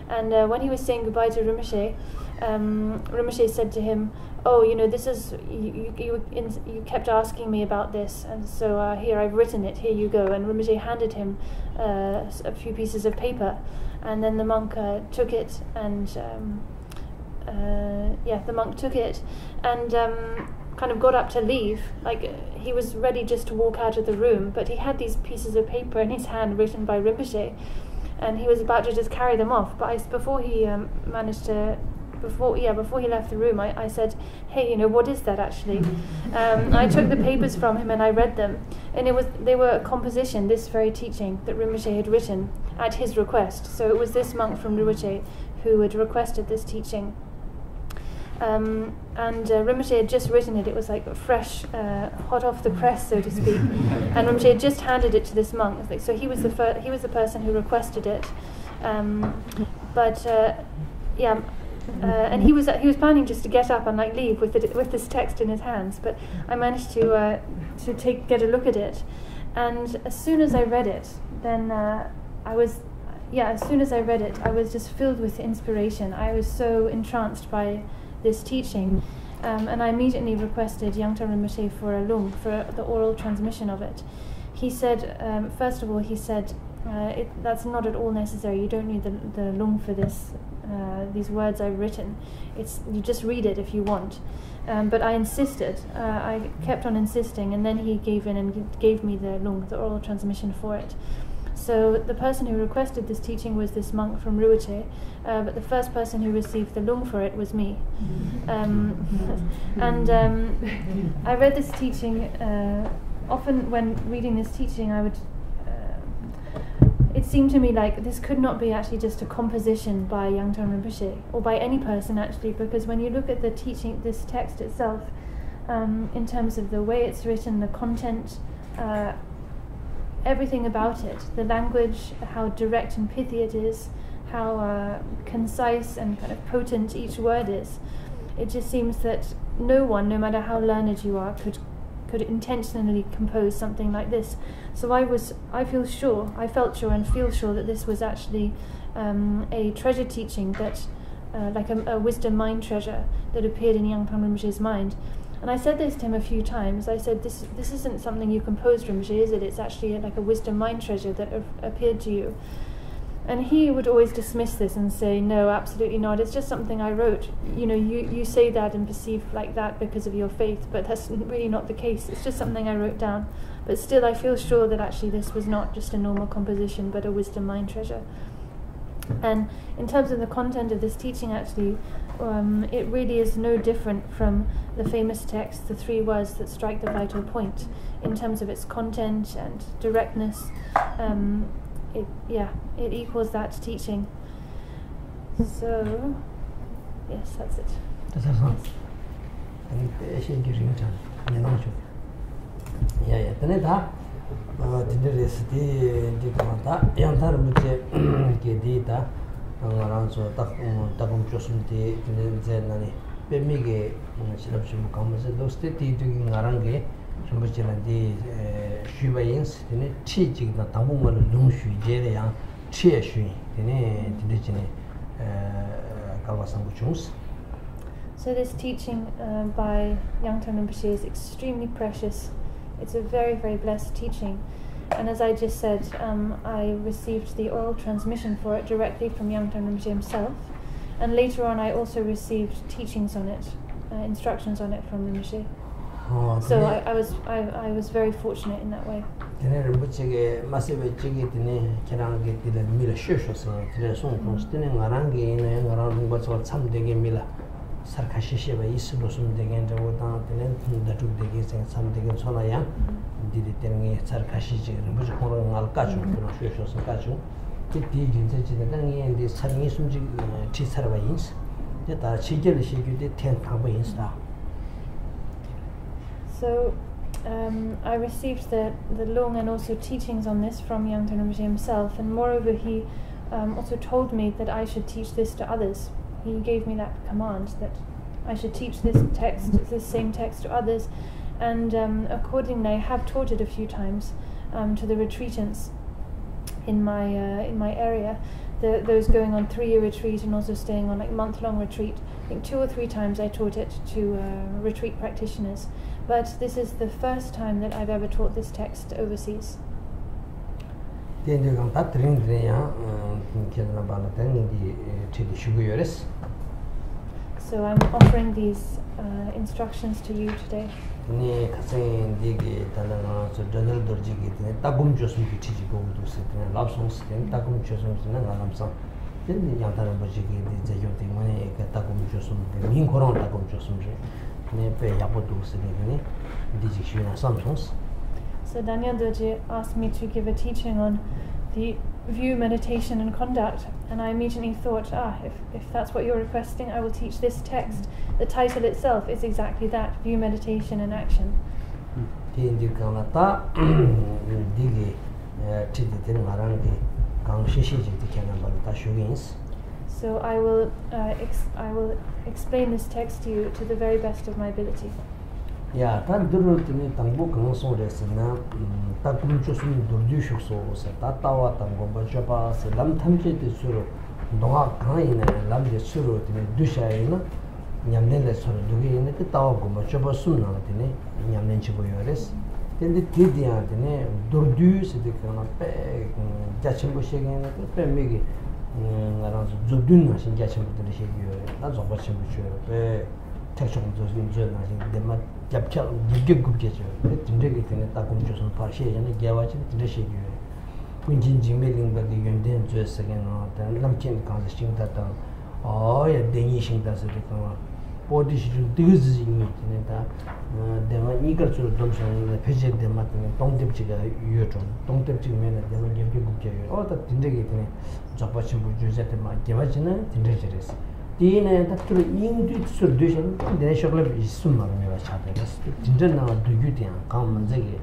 and when he was saying goodbye to Rinpoche, Rinpoche said to him, "Oh, this is you kept asking me about this, and so here I've written it. Here you go." And Rinpoche handed him a few pieces of paper, and then the monk took it and. The monk took it and kind of got up to leave. Like he was ready just to walk out of the room, but he had these pieces of paper in his hand written by Rinpoche, and he was about to just carry them off. But before he left the room, I said, "Hey, what is that actually?" I took the papers from him and I read them, and they were a composition, this very teaching that Rinpoche had written at his request. So it was this monk from Rinpoche who had requested this teaching. And Rinpoche had just written it. It was like fresh, hot off the press, so to speak. And Rinpoche had just handed it to this monk. So he was the person who requested it. And he was planning just to get up and leave with this text in his hands. But I managed to get a look at it. And as soon as I read it, then as soon as I read it, I was just filled with inspiration. I was so entranced by this teaching, and I immediately requested Yangtang Rinpoche for a lung, for the oral transmission of it. He said, first of all, that's not at all necessary. You don't need the lung for this. These words I've written. You just read it if you want. But I insisted. I kept on insisting, and then he gave in and gave me the lung, the oral transmission for it. So the person who requested this teaching was this monk from Rinpoche, but the first person who received the lung for it was me. I read this teaching. Often when reading this teaching, it seemed to me like this could not be actually just a composition by Yangtang Rinpoche, or by any person actually, because when you look at the teaching, this text itself, in terms of the way it's written, the content, everything about it, the language, how direct and pithy it is, how concise and kind of potent each word is. It just seems that no one, no matter how learned you are, could intentionally compose something like this. So I felt sure and feel sure that this was actually a treasure teaching that, like a wisdom mind treasure that appeared in Yangtang Rinpoche's mind. And I said this to him a few times. I said, this isn't something you composed, Rinpoche, is it? It's actually like a wisdom mind treasure that appeared to you. And he would always dismiss this and say, no, absolutely not. It's just something I wrote. You know, you say that and perceive like that because of your faith, but that's really not the case. It's just something I wrote down. But still, I feel sure that actually this was not just a normal composition, but a wisdom mind treasure. And in terms of the content of this teaching, actually, it really is no different from the famous text, the 3 words that strike the vital point, in terms of its content and directness. It equals that teaching. So, yes, that's it. That's all. Yeah. Then that. The recipe di Kamata. Yangtang Rinpoche ke di ta. Angaranzo takum chosumti zenani. Pemige shilapshimu kamase doste ti tu ngarange. Rinpoche landi shubayins. Then chi chigna tamungal lungshu jere yang chi shui. Then didijine kalwasangu chungs. So this teaching by Yangtang Rinpoche is extremely precious. It's a very, very blessed teaching. And as I just said, I received the oral transmission for it directly from Yangtang Rinpoche himself. And later on I also received teachings on it, instructions on it from Rinpoche. So I was very fortunate in that way. Sarkashisheba isrosum degen jawodan tenen datuk dege sam degen sonaya didi tengi sarkashichi Rinpoche khoro ngalka chu kono shosho sanka chu ti ginze chi da ngi endi sarngi sumji ti sarba ins de ta chigel shigyu de ten thaba ins da. So I received the lung and also teachings on this from Yangtang Rinpoche himself, and moreover he also told me that I should teach this to others. He gave me that command that I should teach this same text to others, and accordingly I have taught it a few times to the retreatants in my area, those going on 3-year retreat and also staying on like month-long retreat. I think 2 or 3 times I taught it to retreat practitioners, but this is the first time that I've ever taught this text overseas. So I'm offering these instructions to you today. So Daniel Doji asked me to give a teaching on the view, meditation and conduct, and I immediately thought, if that's what you're requesting, I will teach this text. The title itself is exactly that, view, meditation and action. So I will explain this text to you to the very best of my ability. Yeah, that durutini tangbo kangso resna takum chosum durdu shukso se tatawa tango bachapa se lam thamche de suru doga kaina lam de suru tini dushaina nyamne le suru dugi ne te tawa go bachapa sunna tini nyamne chibo yores tende tidia tini durdu se de kana pe jachimbo shegen ne pe megi ngaran zudun na shin jachimbo de shegi na zo bachimbo chero pe tekshon zozin zona shin de ma japcha gig gubjejo tindege tene ta kumjoson parshi yana gyawachi tindeshe gyo kunjin jingmeling ba de yenden zösegen no ta lamchen kan sing ta ta ya deni sing ta se de ma body shi dizi ni tene ta de ma igar chu domson peje de ma tene tongdepjiga yujon tongdepji mena de ma gig gubjeyo ta tindege tene japcha bujuja te ma gyawachi na tindeshe res Dine that English solution, the national is summer never chatted. Dinner do you think come Zegi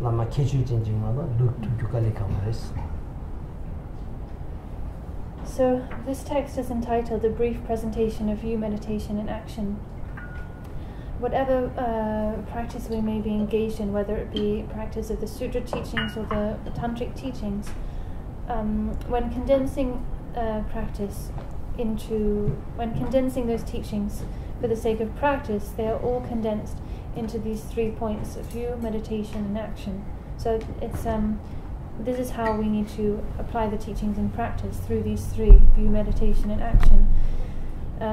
Lama Kechu changing mother, do to Kali Kamaris. So this text is entitled A Brief Presentation of View, Meditation and Action. whatever practice we may be engaged in, whether it be practice of the sutra teachings or the tantric teachings, when condensing those teachings for the sake of practice, they are all condensed into these 3 points: view, meditation, and action. So it's this is how we need to apply the teachings in practice, through these 3: view, meditation, and action.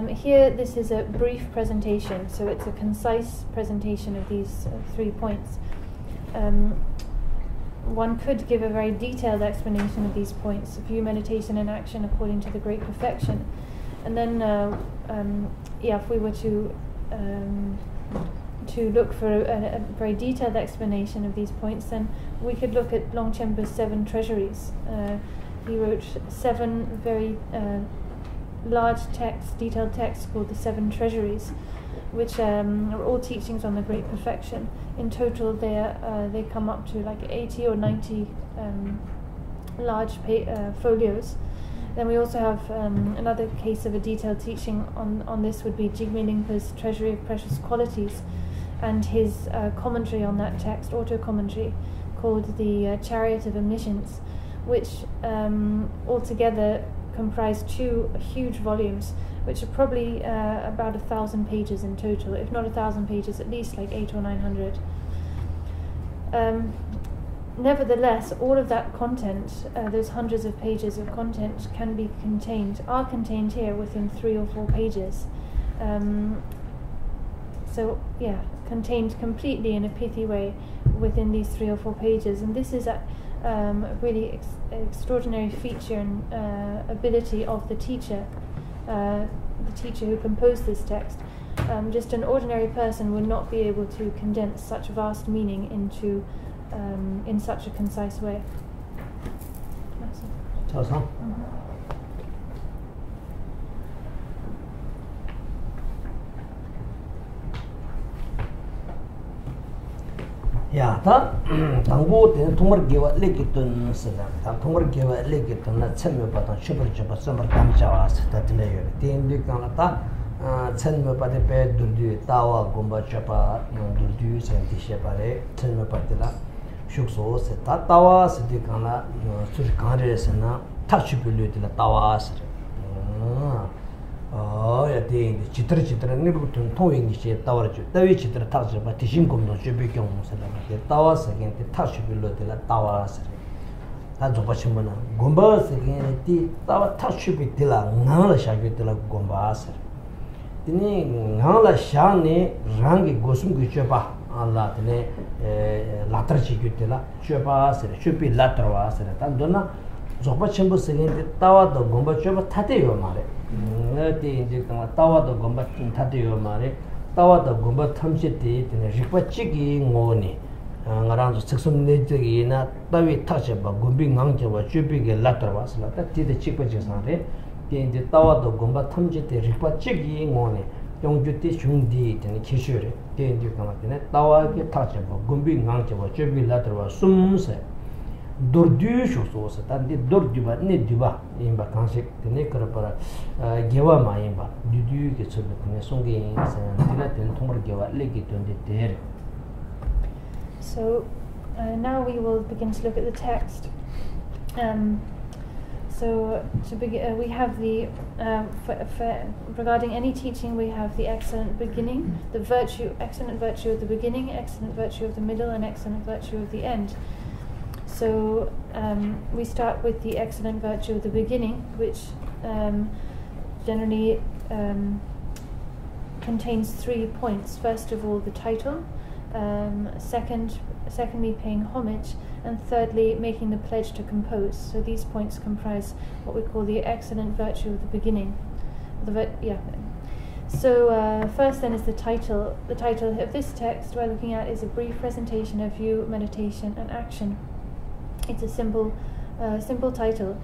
Here, this is a brief presentation, so it's a concise presentation of these 3 points. One could give a very detailed explanation of these points: view, meditation, and action according to the Great Perfection. And then, if we were to look for a very detailed explanation of these points, then we could look at Longchenpa's 7 treasuries. He wrote 7 very large texts, detailed texts called the 7 treasuries, which are all teachings on the Great Perfection. In total, they come up to like 80 or 90 large folios. Then we also have another case of a detailed teaching on this would be Jigme Lingpa's Treasury of Precious Qualities, and his commentary on that text, auto-commentary, called the Chariot of Omniscience, which altogether comprise 2 huge volumes, which are probably about 1,000 pages in total. If not 1,000 pages, at least like 800 or 900. Nevertheless, all of that content, those hundreds of pages of content, are contained here within 3 or 4 pages. Contained completely in a pithy way within these 3 or 4 pages. And this is a really extraordinary feature and ability of the teacher who composed this text. Just an ordinary person would not be able to condense such vast meaning into in such a concise way. 야, 다 당고 된 통을 개와 레기던 쓰다. 다 통을 개와 레기던 나 처음에 봤던 슈퍼 선물 감자와 스타트네요. 된디 강다 처음에 봤을 때 둘이 따와 공부 잡아 둘이 센티셔바레 처음에 봤더라. 숙소 세타 따와 스디 강나 술 강레스나 타슈빌리티라 따와스. 야데 치트르 니부튼 토잉이시 따와르죠. 따위 치트르 타즈바 티신곰도 주비경 무슬라게 따와스겐테 타슈빌로텔라 따와스. 다 조바치모나 곰바스겐티 따와 타슈비텔라 나라 샤게텔라 곰바스. 티니 나라 샤네 랑게 고숨기 쳬바 알라테네 라트르치게텔라 쳬바스 쳬비 라트라와스. 단도나 조바침보스겐테 따와도 곰바 쳬바 타데요 말에. 이제 따와도 공부 타대요 말에 따와도 공부 탐시대 되는 리퍼치기 ngo니 ngaranzo seksom nejiina tawi tache ba gombi ngangje ba chubi게 latrwasla ta tide chikpaje sare 이제 따와도 공부 탐시대 리퍼치기 ngo니 용주티 슝디 되는 기술에 이제 가만히네 따와게 타che ba gombi ngangje ba chubi latrwa sumse dordu shoso tandi dorduba ne duba imba kanse tene karapara gewa ma imba dudu ke chobe ne songe dila ten thomar gewa legi tonde der. So now we will begin to look at the text. So to begin, we have the regarding any teaching, we have the excellent beginning, excellent virtue of the beginning, excellent virtue of the middle, and excellent virtue of the end. So we start with the excellent virtue of the beginning, which generally contains 3 points. First of all, the title, secondly, paying homage, and thirdly, making the pledge to compose. So these points comprise what we call the excellent virtue of the beginning. So first then is the title. The title of this text we're looking at is a brief presentation of view, meditation, and action. It's a simple title.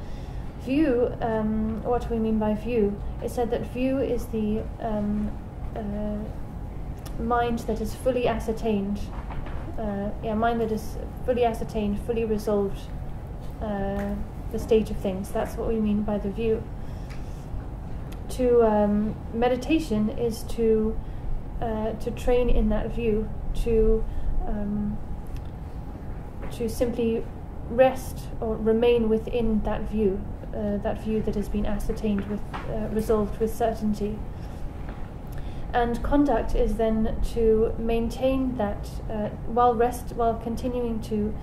View, what do we mean by view? It said that view is the mind that is fully ascertained. Mind that is fully ascertained, fully resolved the state of things. That's what we mean by the view. To meditation is to to train in that view, to simply rest or remain within that view that has been ascertained with resolved with certainty. And conduct is then to maintain that while continuing to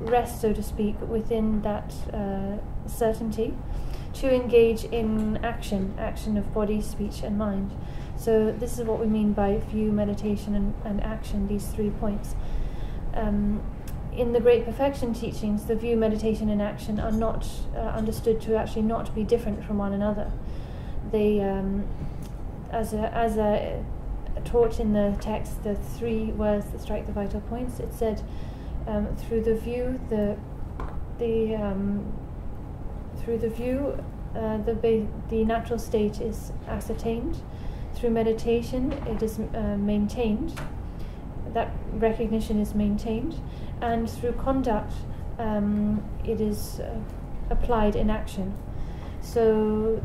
rest, so to speak, within that certainty, to engage in action of body, speech, and mind. So this is what we mean by view, meditation, and action, these 3 points. In the Great Perfection teachings, the view, meditation, and action are not understood to actually not be different from one another. They, as taught in the text, the 3 words that strike the vital points, it said, through the view, the natural state is ascertained. Through meditation, it is maintained. That recognition is maintained, and through conduct, it is applied in action. So,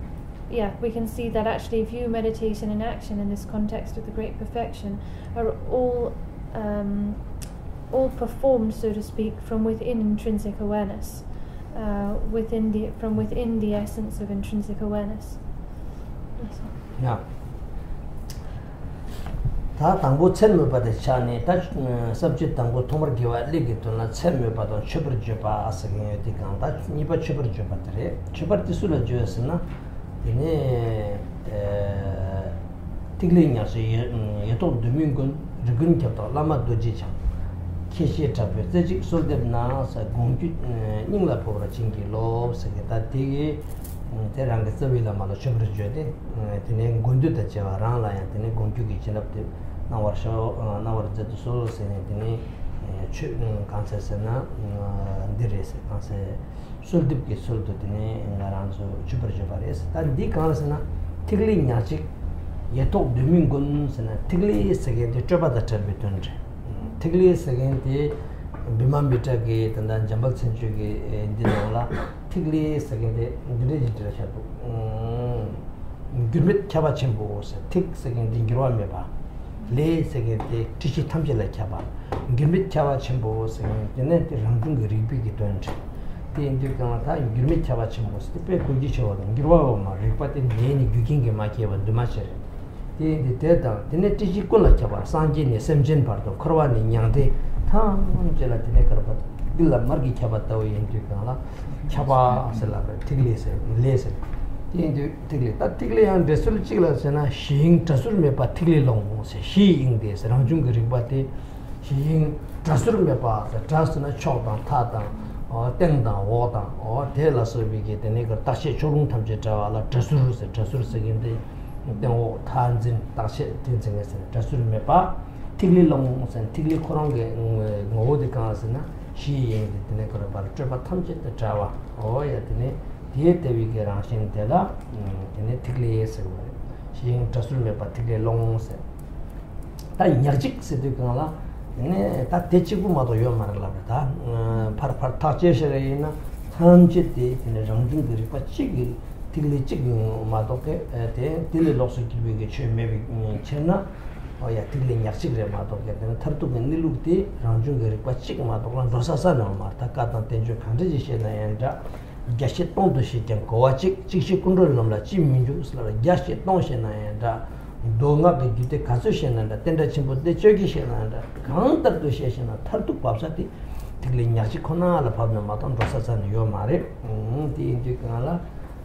yeah, we can see that actually view, meditation, and action in this context of the Great Perfection are all performed, so to speak, from within intrinsic awareness, from within the essence of intrinsic awareness. Yeah. 다 당고 쳔메 바데 차네 다 subject 당고 토머 기와 리기토나 쳔메 바도 쳔버지 바 아스게 디간다 니바 쳔버지 바트레 쳔버티 술라 주스나 이네 틱링야서 예토 드밍군 르근 겹다 라마 도지창 케시에 잡에 제직 솔데나 사 공주 닝라 포라 징기 로스게 다 되게 대랑게 서빌라 말로 쳔버지 줘데 되네 군두다 제와 랑라야 되네 공주기 지납데 나와서 나와르제도 소르세네니 간세스나 디레스 간세 솔딥게 솔도드네 나란소 슈퍼주바레스 단디 간세나 틱리냐치 예토 드밍군스나 틱리 세게데 쪼바다 터비톤데 틱리 세게데 비만비타게 단단 잠박 센주게 인디노라 틱리 세게데 디레지트라샤도 그릇 캬바침보스 틱 세게데 기로아메바 le segente tichi tamjela kyaba girmit kyawa chimbo segente ne rangdung ripi ki tonje te indu kana ta girmit kyawa chimbo pe kuji chawa girwa ma ripate ne ni gyugin ge ma kyaba duma chere te de da tene tichi kola kyaba sanje ne semjen pardo korwa ni nyangde ta jela tene karba dilla margi kyaba ta we indu kana kyaba asala tigli se le se 인도 되게 딱 되게 한 레슬 찍으려잖아 싱 자수를 몇바 되게 롱세 시잉데서 랑중 그림 바데 싱 자수를 몇바 자수나 초방 타다 땡다 오다 대라서 비게 되네 그 다시 조롱 탐제 자와라 자수르서 인데 땡오 탄진 다시 된정에서 자수를 몇바 되게 롱세 되게 그런 게 어디 가서나 시잉데 되네 그런 바 저바 탐제 자와 야 되네 ये तेवी के राशिंग तेला इन्हें तिगले से हुए शींग टसुल में पतिले लोंग से ता याजिक से तो कहला इन्हें ता तेचिगु मातो यो मारला था फर ताचे शरे ना थांचिते इन्हें रंगजुं करी पचिगी तिगले चिग मातो के ते तिले लोस की भी के में भी चेना और या तिगले याजिक रे मातो के ने थरतु के निलुते रंगजुं करी पचिग मातो का रोसासा न मारता का तेंजो खांजे जिसे ना या gyashe tong to shi ten kowa chik shi kundro namla chi minju uslara gyashe tong she na yanda do nga ke gyute katsu she na yanda tenda chimbo de choki she na yanda kaan tar to she na tar tuk papsa ti tikli nyashi kona ala pabna maton rosa san yo maare ti inti kana la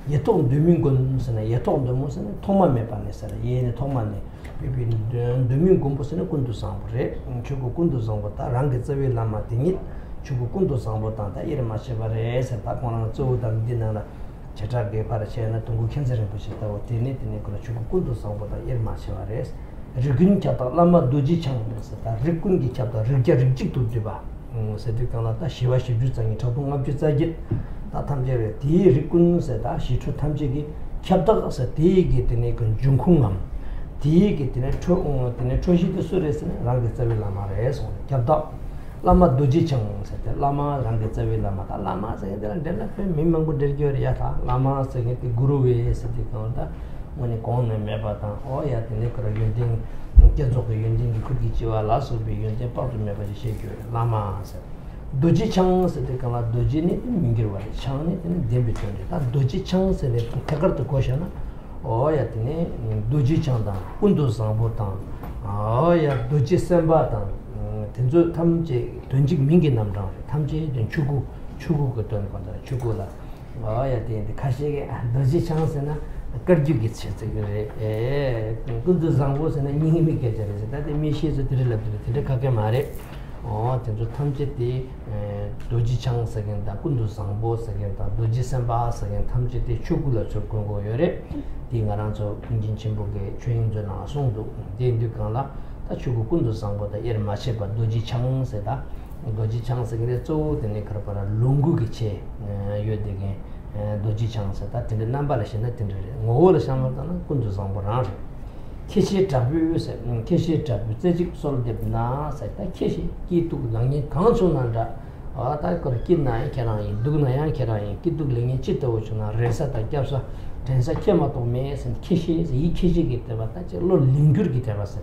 yetong domingon sana yetong domo sana thoma me pa ne sara ye ne thoma ne pipi domingon po sana kundu sambo re chuku kundu sambo ta rangi tsawe lama tingit chuku kundu sambo tanda iri mashibare se ta kona tsuwu dam dinana chachage para chayana tungu kenzarin pushi tawa tini kuna chuku kundu sambo ta iri mashibare se rigun kyata lama doji chang se ta rigun ki kyata rigya rigjik tudriba se di kana ta shiwa shibju tsangi chadu ngabju tsagit ta tamjere di rigun se ta shichu tamjegi kyabda se di ki tini kun jungkungam di ki tini choshi di sure se rangi tsawi lama re se kyabda lama doji chang sate lama rangi tsawe lama ta lama sate dela pe mimmangu dergyo riya ta lama sate guru we sate kawata when it gone and mebata, oh yeah, the necro yunting, gets of the yunting, Kukichiwa, last will be yunting, part of Meba shake Lama said. Doji Chang said the Kala Doji Mingirwa, Chang and Debiton. That Doji Chang said the Takar to question, oh yeah, Doji Chang, Undo Sambotan, oh yeah, Doji Sambatan, Tenzo Tamji, Tunjik Minginam down, Tamji, then Chugu got done for the Chugula. Oh yeah, the Kashi, Doji Chang and Karju gets good Zambos and a Mimikators, that the Mishi is a the Kakamare. tenzo tamche te doji chang sagen da kundu sangbo sagen da doji samba sagen tamche te chukula chokongo yore di ngarang so pinjin chimbo ge chöing jo na songdu de ndu kala ta chuku kundu sangbo da yer ma che ba doji chang se da doji chang sagen de zo de ne kar para lungu ge che yode ge doji chang se da de namba la shin da de ngo la shang da kundu sangbo ra keshi tabu se keshi tabu zejik sol de na sa ta keshi ki tu lang kan so na da a ta ko kin na ke na yin du na ya ke na yin ki du leng chi to chu na re sa ta kya sa tensa ke ma to me sen keshi yi keshi ge te ba ta che lo lingur ge te ba sa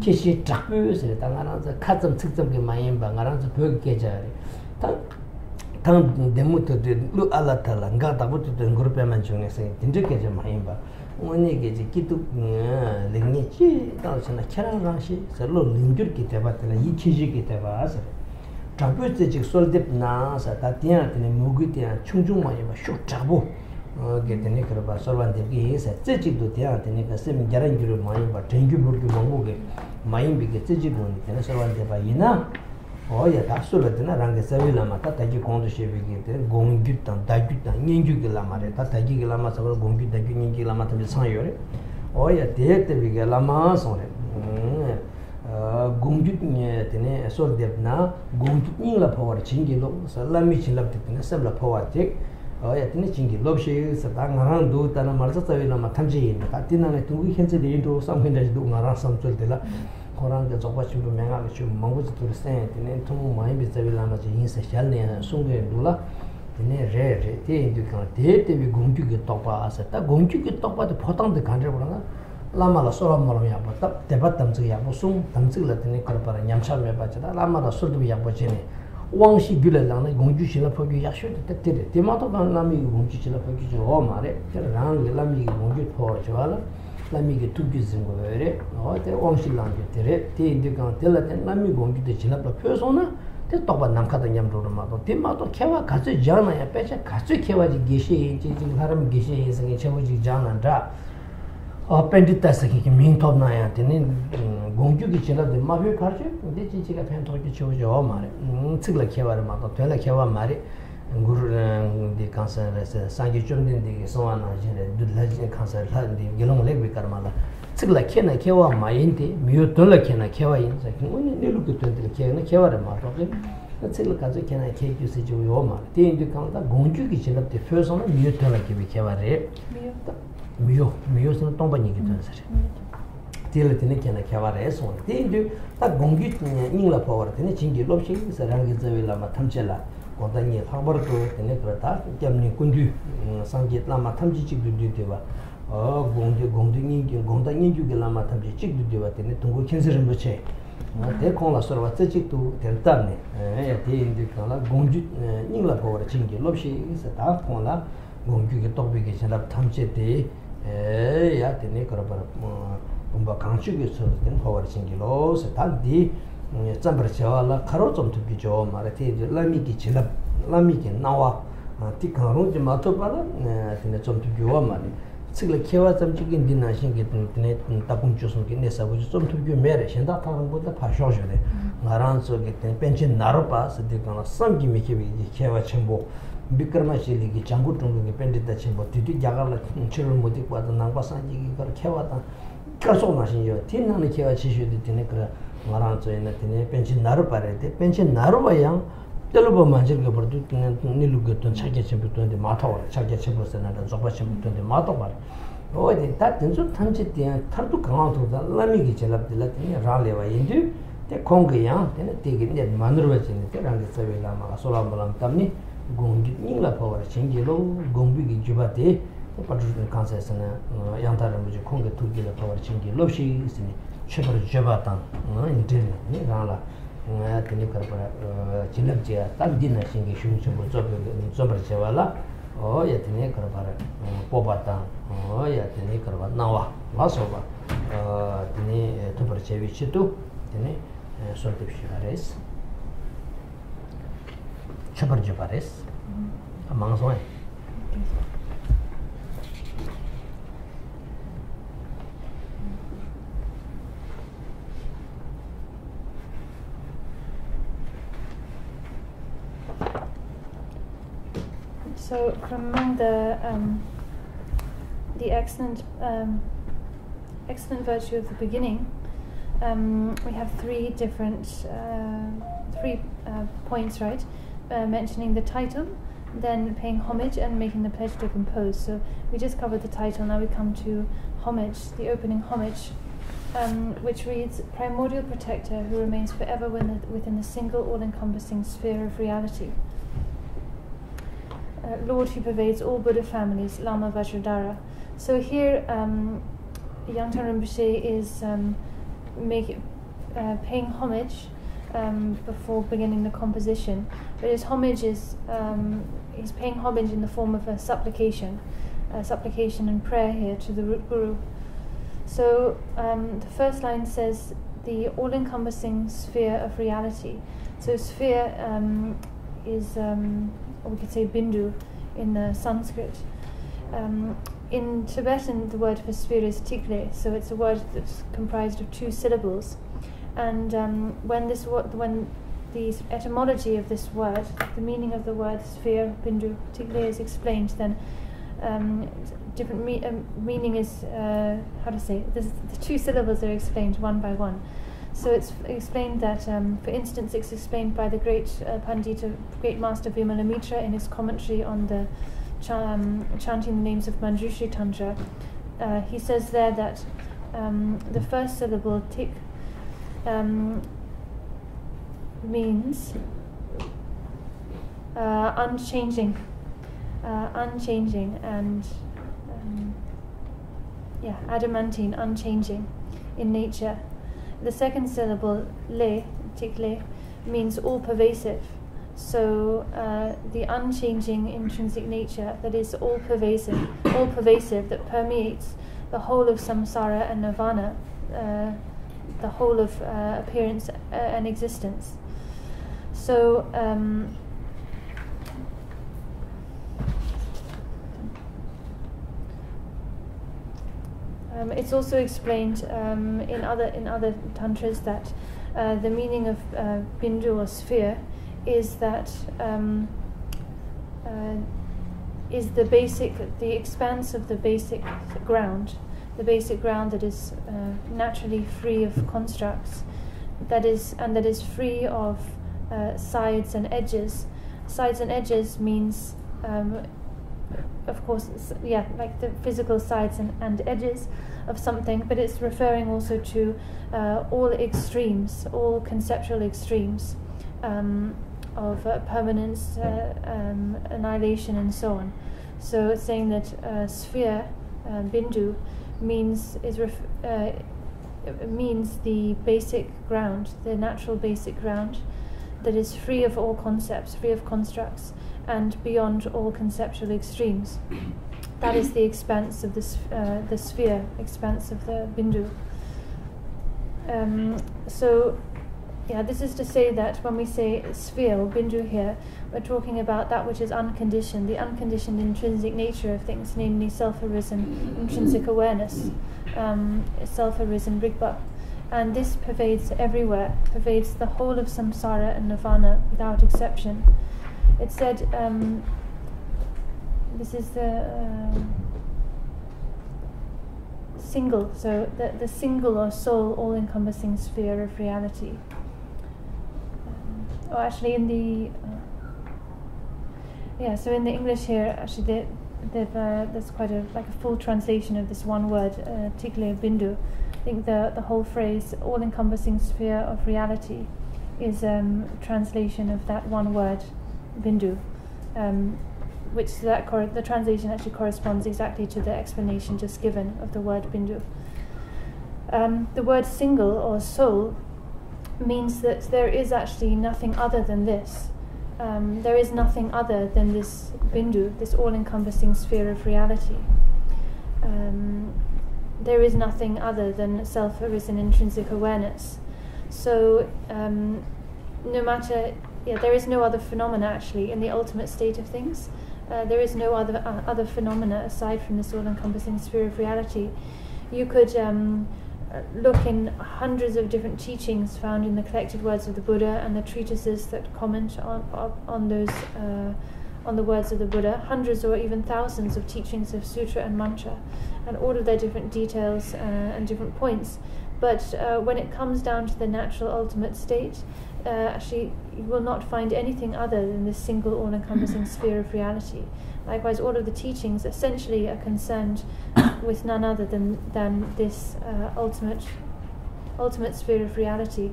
keshi tabu se ta na za ka zam chik zam ge ma yin ba nga ra za bö ge ja re ta tang demu to de lu ala ta la nga ta bu to de group man chung ne se din de ge ja ma yin ba 오늘게 이제 기도 링니치 다시나 캐라랑시 설로 링줄 기대바들 이 키지 기대바서 잡을때 즉 솔뎁나 사다티한테 무기티야 충충마이 봐 쇼잡고 게더니 그러바 설반데기 해서 찌직도 대한테 내가 쌤이 자랑기를 많이 봐 땡큐 bur기 먹고게 많이 비게 찌직도 되는 설반데 봐 이나 어야 다술었나 랑게 세빌라마 타타기 콘도셰비게 데 공규탄 다규탄 닌규길라마레 타타기길라마 서버 공규 다규 닌기라마 탐 상요레 어야 데테비게 라마 소레 공규니 테네 소르데나 공규니라 파워 칭기로 살라미 칠랍테네 셈라 파워테 어야 테네 칭기 롭시 사당하랑 도타나 말서 세빌라마 탐지인 타티나네 둥기 켄체데도 상펜데도 나라 삼철데라 코란게 조바치부 맹하게 좀 망고지 들으세요. 되네 통 많이 비자빌라마지 인사 샬네 송게 둘라 되네 레레 대인도가 대대비 공주게 똑바서 딱 공주게 똑바도 포당도 간저보나 라마라 소라마로 야바다 대바담지 야보송 담지라 되네 그러바라 냠샤메 바자다 라마라 소르도 야보지네 왕시 빌라랑네 공주실라 포기 야쇼데 때때 대마도 간라미 공주실라 포기 저 말에 랑 라미 공주 포르죠라 라미게 투기진 거래 어때 왕실랑게 되래 대인도가 될라데 라미 공주데 지나다 표소나 대 똑바 남카다 냠도로 마도 대마도 개와 같이 자나야 빼자 같이 개와지 계시 지금 사람 계시 예상에 채워지 자나다 펜디타스기 민톱나야 되는 공주기 지나데 마비 가지 근데 지지가 펜토기 채워져 말에 츠글라 개와를 마도 될라 개와 말이 गुरु दी कांसर से सांगे चुंदिन दी सोवाना जेने दुलाजी कांसर लांदी गेलों लेबे करमाला चिगला केना केवा मायिनते मियो तोला केना केवा इन सकिन ओने नेलु के तोंदे केना केवा रे मातो के चिगला काजो केना केकु से जो यो मा ते इंदु कांदा गोंजु की चिलते फेसोना मियो तोला के बे केवा रे मियो से तोंबानी के तोन सरे तेले तेने केना केवा रे सो ते इंदु ता गोंगी इंगला पावर तेने चिंगी लोपशी सरांगे जवेला मा थमचेला 고단이 하버도 되네 그렇다. 때문에 군주 상계 라마 탐지직도 되대와 공등이 주게 라마 탐지직도 되와 되네. 동고 캔슬은 뭐지? 대콩라 서버 찌직도 된다네. 대인들 가라 공주 닝라 버버 징게 롭시 있었다. 콩라 공주게 또비게 전화 탐지대 야 되네 그러버 뭔가 강축에서 된 버버 징게로 세단디 잠버쳐라 카로 좀 두기죠 말에 라미기 지납 라미기 나와 티카로지 마토바라 근데 좀 두기와 말이 지금 개와 점적인 디나신게 때문에 따봉 주선게 내사고 좀 두기 매래 현다 타는 것도 파쇼셔네 나란 속에 펜션 나로파 스디가나 삼기 미케비 개와 첨보 비크르마실리기 장구 중국에 펜디다 첨보 뒤뒤 자갈라 치를 못 입고 와도 남과산지기 그 개와다 가서 마신요 티나는 개와 지슈도 되네 그래 말한 저희는 되네 펜션 나로 바래데 펜션 나로 봐야 telbo manjil ke bardu nilu gutun chage chimbutunde matawar chage chimbusena da zoba chimbutunde matawar ode ta tenso tamche tian tardu kangang thoda lami gi chelab dila tene ra lewa yindu te kongge yang tene tege ne manurwa chene te rang sabela ma sola bolam tamni gongi ningla power chengelo gongbi gi jubate Padrutin concept Yangtang Rinpoche Konga Turkey power chingi lobshi is cheaper jabatan in Delhi, Nala, Tini Karpara, Chilabja, Tabdina Shingi Shumchimbo Zobar Chevala, or Yatini Karpara, Pobatan, or Yatini Karva Nawa, Lasova, Tini Tuperchevichitu, Tini Sotip Shivares, Cheaper Japares, among one. So, from among the excellent virtue of the beginning, we have three different points, right? Mentioning the title, then paying homage, and making the pledge to compose. So we just covered the title. Now we come to homage, the opening homage, which reads: "Primordial protector who remains forever within the single, all-encompassing sphere of reality. Lord who pervades all Buddha families, Lama Vajradhara." So here, Yangtang Rinpoche is paying homage before beginning the composition. But his homage is he's paying homage in the form of a supplication and prayer here to the root guru. So the first line says, "The all-encompassing sphere of reality." So sphere is or we could say bindu in Sanskrit. In Tibetan, the word for sphere is tikle, so it's a word that's comprised of two syllables. And when the etymology of this word, the meaning of the word sphere, bindu, tikle is explained, then different meaning is, the two syllables are explained one by one. So it's explained that, for instance, it's explained by the great Pandita, great master Vimalamitra in his commentary on the chanting the names of Manjushri Tantra. He says there that the first syllable, tik, means unchanging and adamantine, unchanging in nature. The second syllable, le, tikle, means all-pervasive. So the unchanging intrinsic nature that is all-pervasive, that permeates the whole of samsara and nirvana, the whole of appearance and existence. So it's also explained in other tantras that the meaning of bindu or sphere is that is the expanse of the basic ground that is naturally free of constructs, that is free of sides and edges. Sides and edges means, of course, like the physical sides and edges of something, but it's referring also to all extremes, all conceptual extremes of permanence, annihilation, and so on. So it's saying that sphere, bindu, means the basic ground, the natural basic ground that is free of all concepts, free of constructs, and beyond all conceptual extremes. That is the expanse of the sphere, expanse of the bindu. This is to say that when we say sphere or bindu here, we're talking about that which is unconditioned, the unconditioned intrinsic nature of things, namely self-arisen intrinsic awareness, self-arisen rigpa. And this pervades everywhere, pervades the whole of samsara and nirvana without exception. It said, this is the single, so the single or sole all-encompassing sphere of reality. So in the English here, actually, there's quite a full translation of this one word, tikle bindu. I think the whole phrase, all-encompassing sphere of reality, is translation of that one word, bindu. the translation actually corresponds exactly to the explanation just given of the word bindu. The word single or soul means that there is actually nothing other than this. There is nothing other than this bindu, this all-encompassing sphere of reality. There is nothing other than self-arisen intrinsic awareness. So there is no other phenomena actually in the ultimate state of things. There is no other phenomena aside from this all-encompassing sphere of reality. You could look in hundreds of different teachings found in the collected words of the Buddha and the treatises that comment on the words of the Buddha, hundreds or even thousands of teachings of sutra and mantra, and all of their different details and different points. But when it comes down to the natural ultimate state, actually you will not find anything other than this single all-encompassing sphere of reality. Likewise, all of the teachings essentially are concerned with none other than this ultimate sphere of reality.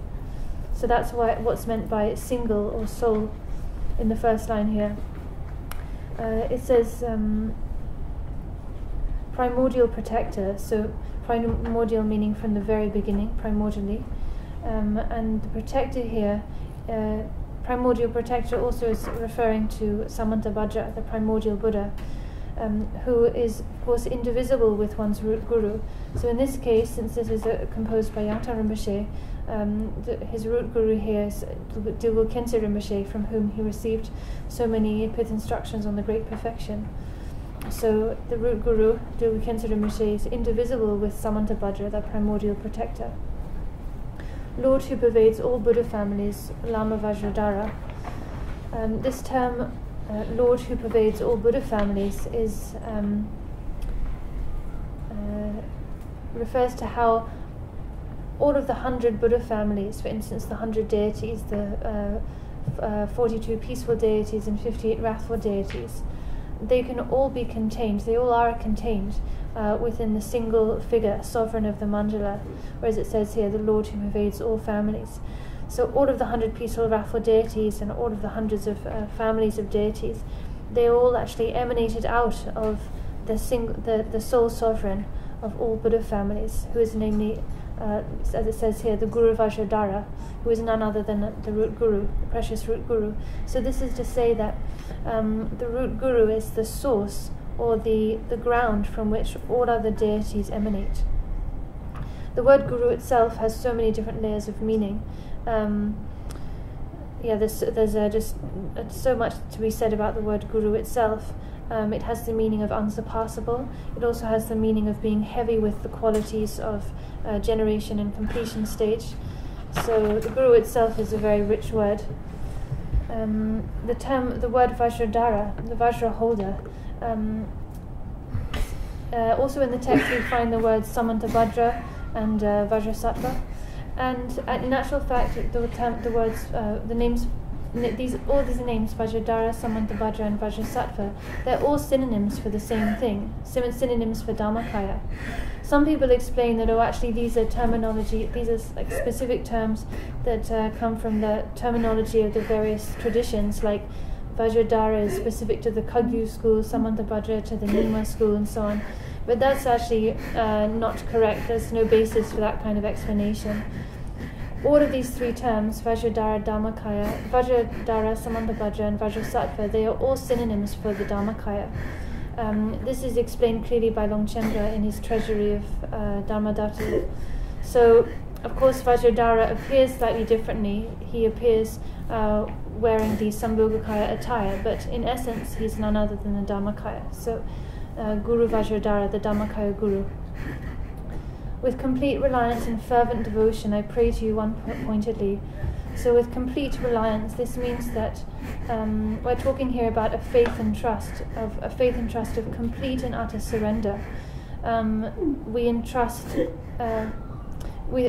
So that's what's meant by single or soul in the first line here. It says primordial protector, so primordial meaning from the very beginning, primordially, and the protector here, primordial protector also is referring to Samantabhadra, the primordial Buddha, who is of course indivisible with one's root guru. So in this case, since this is composed by Yangtang Rinpoche, his root guru here is Dilgo Khyentse Rinpoche, from whom he received so many pith instructions on the Great Perfection. So the root guru, Dilgo Khyentse Rinpoche, is indivisible with Samantabhadra, the primordial protector. Lord who pervades all Buddha families, Lama Vajradhara. This term, Lord who pervades all Buddha families, refers to how all of the 100 Buddha families, for instance the 100 deities, the 42 peaceful deities and 58 wrathful deities, they can all be contained, they all are contained within the single figure, sovereign of the mandala, whereas it says here, the Lord who pervades all families. So all of the 100 peaceful wrathful deities and all of the hundreds of families of deities, they all actually emanated out of the sole sovereign of all Buddha families, who is namely, as it says here, the Guru Vajradhara, who is none other than the root guru, the precious root guru. So this is to say that the root guru is the source, or the ground from which all other deities emanate. The word guru itself has so many different layers of meaning. There's just so much to be said about the word guru itself. It has the meaning of unsurpassable. It also has the meaning of being heavy with the qualities of generation and completion stage. So the guru itself is a very rich word. The word Vajradhara, the Vajra holder, also in the text we find the words Samantabhadra and Vajrasattva, and in actual fact the names, all these names, Vajradhara, Samantabhadra and Vajrasattva, they're all synonyms for the same thing, synonyms for Dharmakaya. Some people explain that, actually these are like specific terms that come from the terminology of the various traditions, like Vajradhara is specific to the Kagyu school, Samantabhadra to the Nima school, and so on. But that's actually not correct. There's no basis for that kind of explanation. All of these three terms, Vajradhara, Dharmakaya, Vajradhara, Samantabhadra and Vajrasattva, they are all synonyms for the Dharmakaya. This is explained clearly by Longchenpa in his Treasury of Dharmadhatu. So, of course, Vajradhara appears slightly differently. He appears wearing the Sambhogakaya attire, but in essence he's none other than the Dharmakaya. So, Guru Vajradhara, the Dharmakaya Guru. With complete reliance and fervent devotion, I pray to you one-pointedly. So with complete reliance, this means that we're talking here about a faith and trust of complete and utter surrender. We entrust. We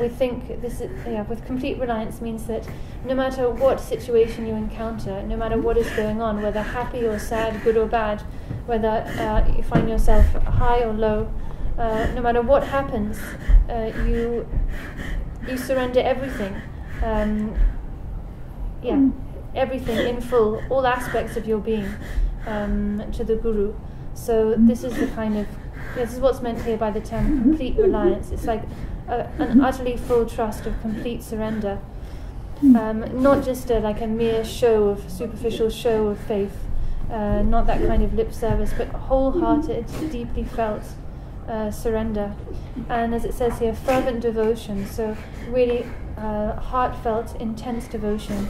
think this is, with complete reliance means that no matter what situation you encounter, no matter what is going on, whether happy or sad, good or bad, whether you find yourself high or low, no matter what happens, you surrender everything. Everything in full, all aspects of your being. to the Guru. So this is what's meant here by the term complete reliance. It's like an utterly full trust of complete surrender. Not just like a mere superficial show of faith, not that kind of lip service, but wholehearted, deeply felt surrender. And as it says here, fervent devotion, so really heartfelt, intense devotion.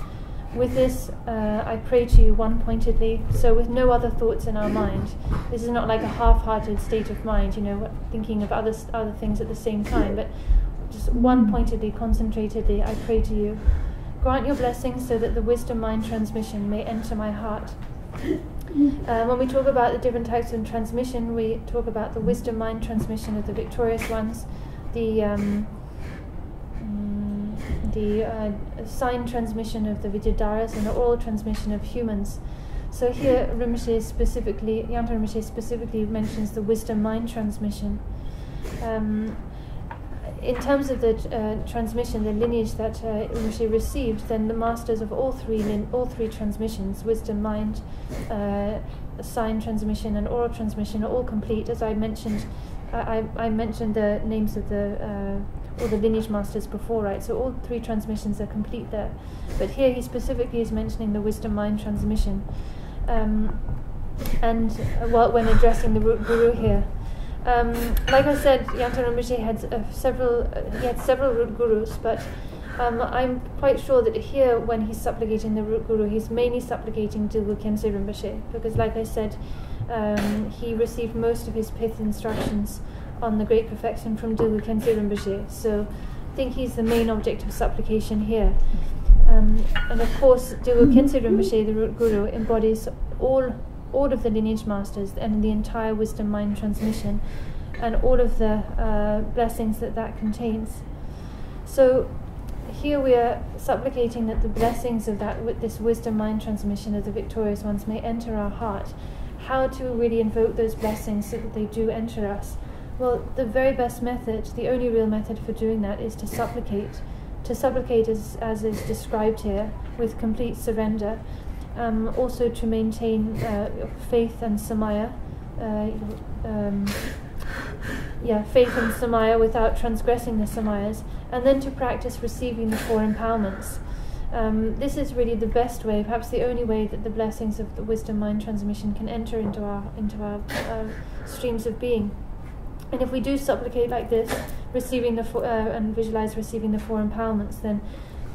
With this, I pray to you one-pointedly, so with no other thoughts in our mind. This is not like a half-hearted state of mind, thinking of other things at the same time, but just one-pointedly, concentratedly, I pray to you. Grant your blessings so that the wisdom mind transmission may enter my heart. When we talk about the different types of transmission, we talk about the wisdom mind transmission of the victorious ones, the sign transmission of the Vidyadharas, and the oral transmission of humans. So here Yangtang Rinpoche specifically mentions the wisdom mind transmission. In terms of the transmission, the lineage that Rinpoche received, then the masters of all three transmissions, wisdom, mind, sign transmission, and oral transmission, are all complete. As I mentioned, I mentioned the names of all the lineage masters before, right? So all three transmissions are complete there. But here he specifically is mentioning the wisdom, mind transmission, when addressing the root guru here. Like I said, Yangtang Rinpoche had several root gurus, but I'm quite sure that here, when he's supplicating the root guru, he's mainly supplicating Dilgo Khyentse Rinpoche, because, like I said, he received most of his pith instructions on the great perfection from Dilgo Khyentse Rinpoche. So I think he's the main object of supplication here. And of course, Dilgo Khyentse Rinpoche, the root guru, embodies all of the lineage masters and the entire wisdom mind transmission, and all of the blessings that contains. So here we are supplicating that the blessings of this wisdom mind transmission of the victorious ones may enter our heart. How to really invoke those blessings so that they do enter us? Well, the very best method, the only real method for doing that, is to supplicate. To supplicate as is described here, with complete surrender. Also to maintain faith and samaya, faith and samaya without transgressing the samayas, and then to practice receiving the four empowerments. This is really the best way, perhaps the only way, that the blessings of the wisdom mind transmission can enter into our streams of being. And if we do supplicate like this, receiving and visualize receiving the four empowerments, then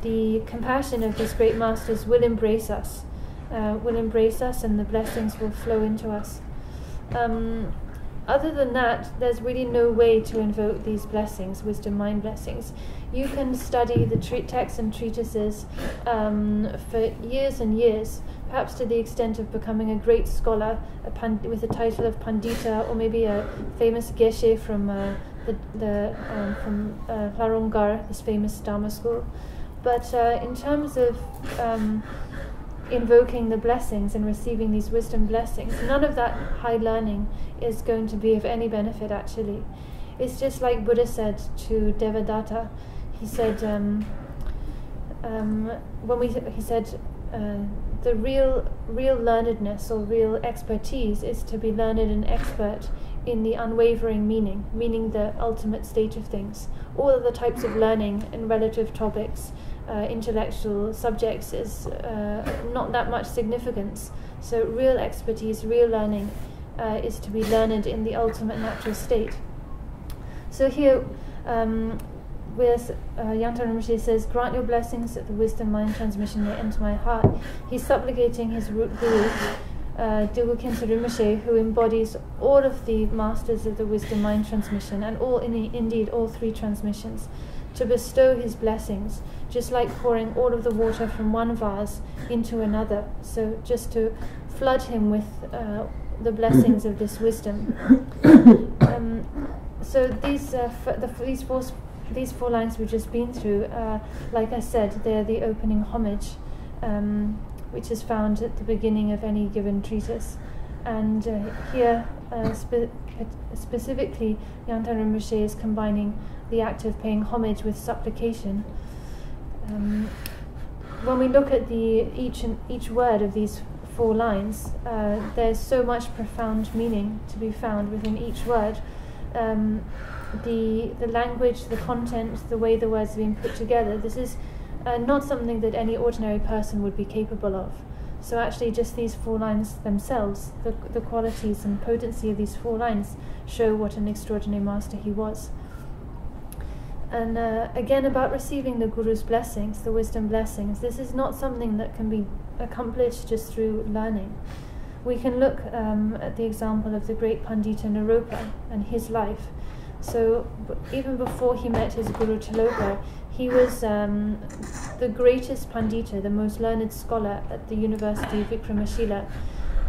the compassion of these great masters will embrace us. And the blessings will flow into us. Other than that, there's really no way to invoke these blessings, wisdom mind blessings. You can study the texts and treatises for years and years, perhaps to the extent of becoming a great scholar with the title of Pandita, or maybe a famous Geshe from Laronggar, this famous Dharma school. But in terms of invoking the blessings and receiving these wisdom blessings, none of that high learning is going to be of any benefit, actually. It's just like Buddha said to Devadatta. He said, the real learnedness or real expertise is to be learned and expert in the unwavering meaning the ultimate state of things. All of the types of learning in relative topics, intellectual subjects, is not that much significance. So real expertise, real learning is to be learned in the ultimate natural state. So here, Yangtang Rinpoche says, grant your blessings that the wisdom mind transmission may enter my heart. He's supplicating his root guru, Dilgo Khyentse Rinpoche, who embodies all of the masters of the wisdom mind transmission, and indeed all three transmissions, to bestow his blessings, just like pouring all of the water from one vase into another. So just to flood him with the blessings of this wisdom. So these four lines we've just been through, like I said, they're the opening homage, which is found at the beginning of any given treatise. And here, specifically, Yangtang Rinpoche is combining the act of paying homage with supplication. When we look at each word of these 4 lines, there's so much profound meaning to be found within each word. The language, the content, the way the words are being put together, this is not something that any ordinary person would be capable of. So actually just these 4 lines themselves, the qualities and potency of these 4 lines show what an extraordinary master he was. And again, about receiving the Guru's blessings, the wisdom blessings, this is not something that can be accomplished just through learning. We can look at the example of the great Pandita Naropa and his life. So even before he met his Guru Tiloka, he was the greatest Pandita, the most learned scholar at the University of Vikramashila.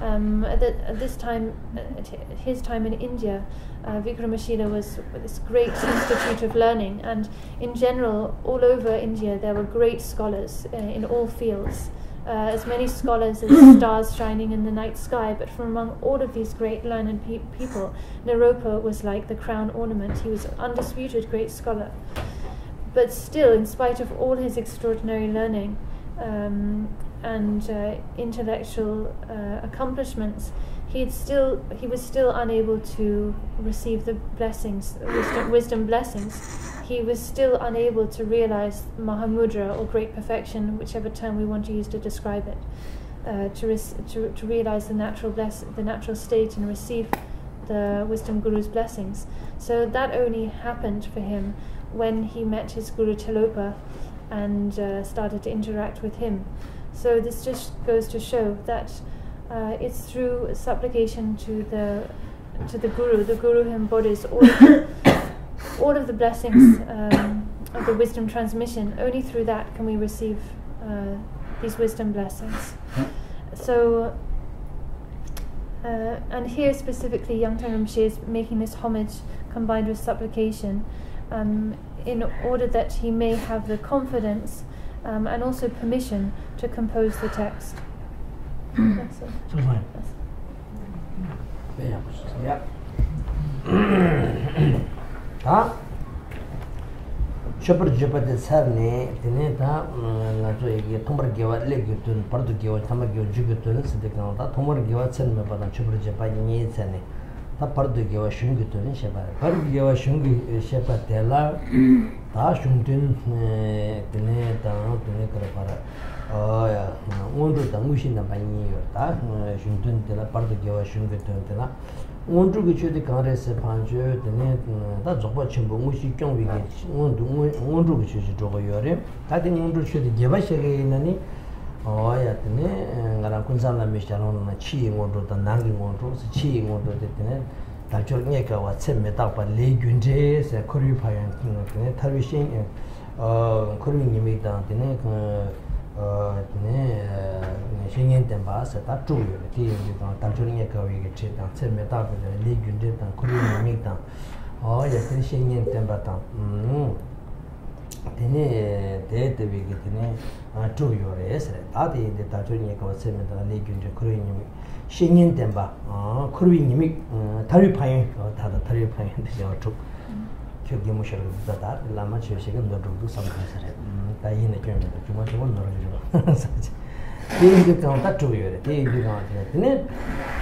At this time, at his time in India, Vikramashila was this great institute of learning, and in general, all over India, there were great scholars in all fields. As many scholars as stars shining in the night sky, but from among all of these great learned people, Naropa was like the crown ornament. He was an undisputed great scholar. But still, in spite of all his extraordinary learning and intellectual accomplishments, he was still unable to receive the blessings, wisdom blessings. He was still unable to realize Mahamudra, or great perfection, whichever term we want to use to describe it, to realize the natural state and receive the wisdom guru's blessings. So that only happened for him when he met his Guru Tiloka and started to interact with him. So this just goes to show that it's through supplication to the Guru. The Guru who embodies all of the blessings of the wisdom transmission. Only through that can we receive these wisdom blessings. So, and here specifically, Yangtang Rinpoche is making this homage combined with supplication, in order that he may have the confidence and also permission to compose the text. That's it. Chopper Jopate Sarne, Teneta, Najoy, Tomar Giva, Legutun, Parto Giva, Tamagio, Jugutun, Sidekanta, Tomar Giva, Senmapa, Chopper Japani, Sene, Tapardo Giva, Shungutun, Shepa, Pargiva, Shungi, Shepa Tela, Tashungtun, Teneta, Tenekara, oh, yeah, Undu Tangushi, Napani, Shungtun, Tela, Parto Giva, Shungutun, Tela. Undu which the Congress Panjo, the net, that's what Chimbo, which you can be Undu which is Jogoyore. I think Undu should give us again. Oh, yeah, the net, Garakunzana Michalon, Chi, Undu, the Nangi Undu, Chi, Undu, the net, Tachor Neka, what sent me up at Lake Gunjays, a Korea Pine, Tarishin, Korean down the neck. Shingen Temba, set up 2 years, Tanturing Echo, we get it, and send me up with the League and Jet and Korean Migdan. Oh, yes, Shingen Temba. Then we get 2 years, that is the Tanturing Echo, send me the League and Korean Shingen Temba, Korean Mig, Taripine, or Taripine, they are took. Mushal that Lama Chicken, the do some in the German, too much one or they do count that 2 years, they do not let it.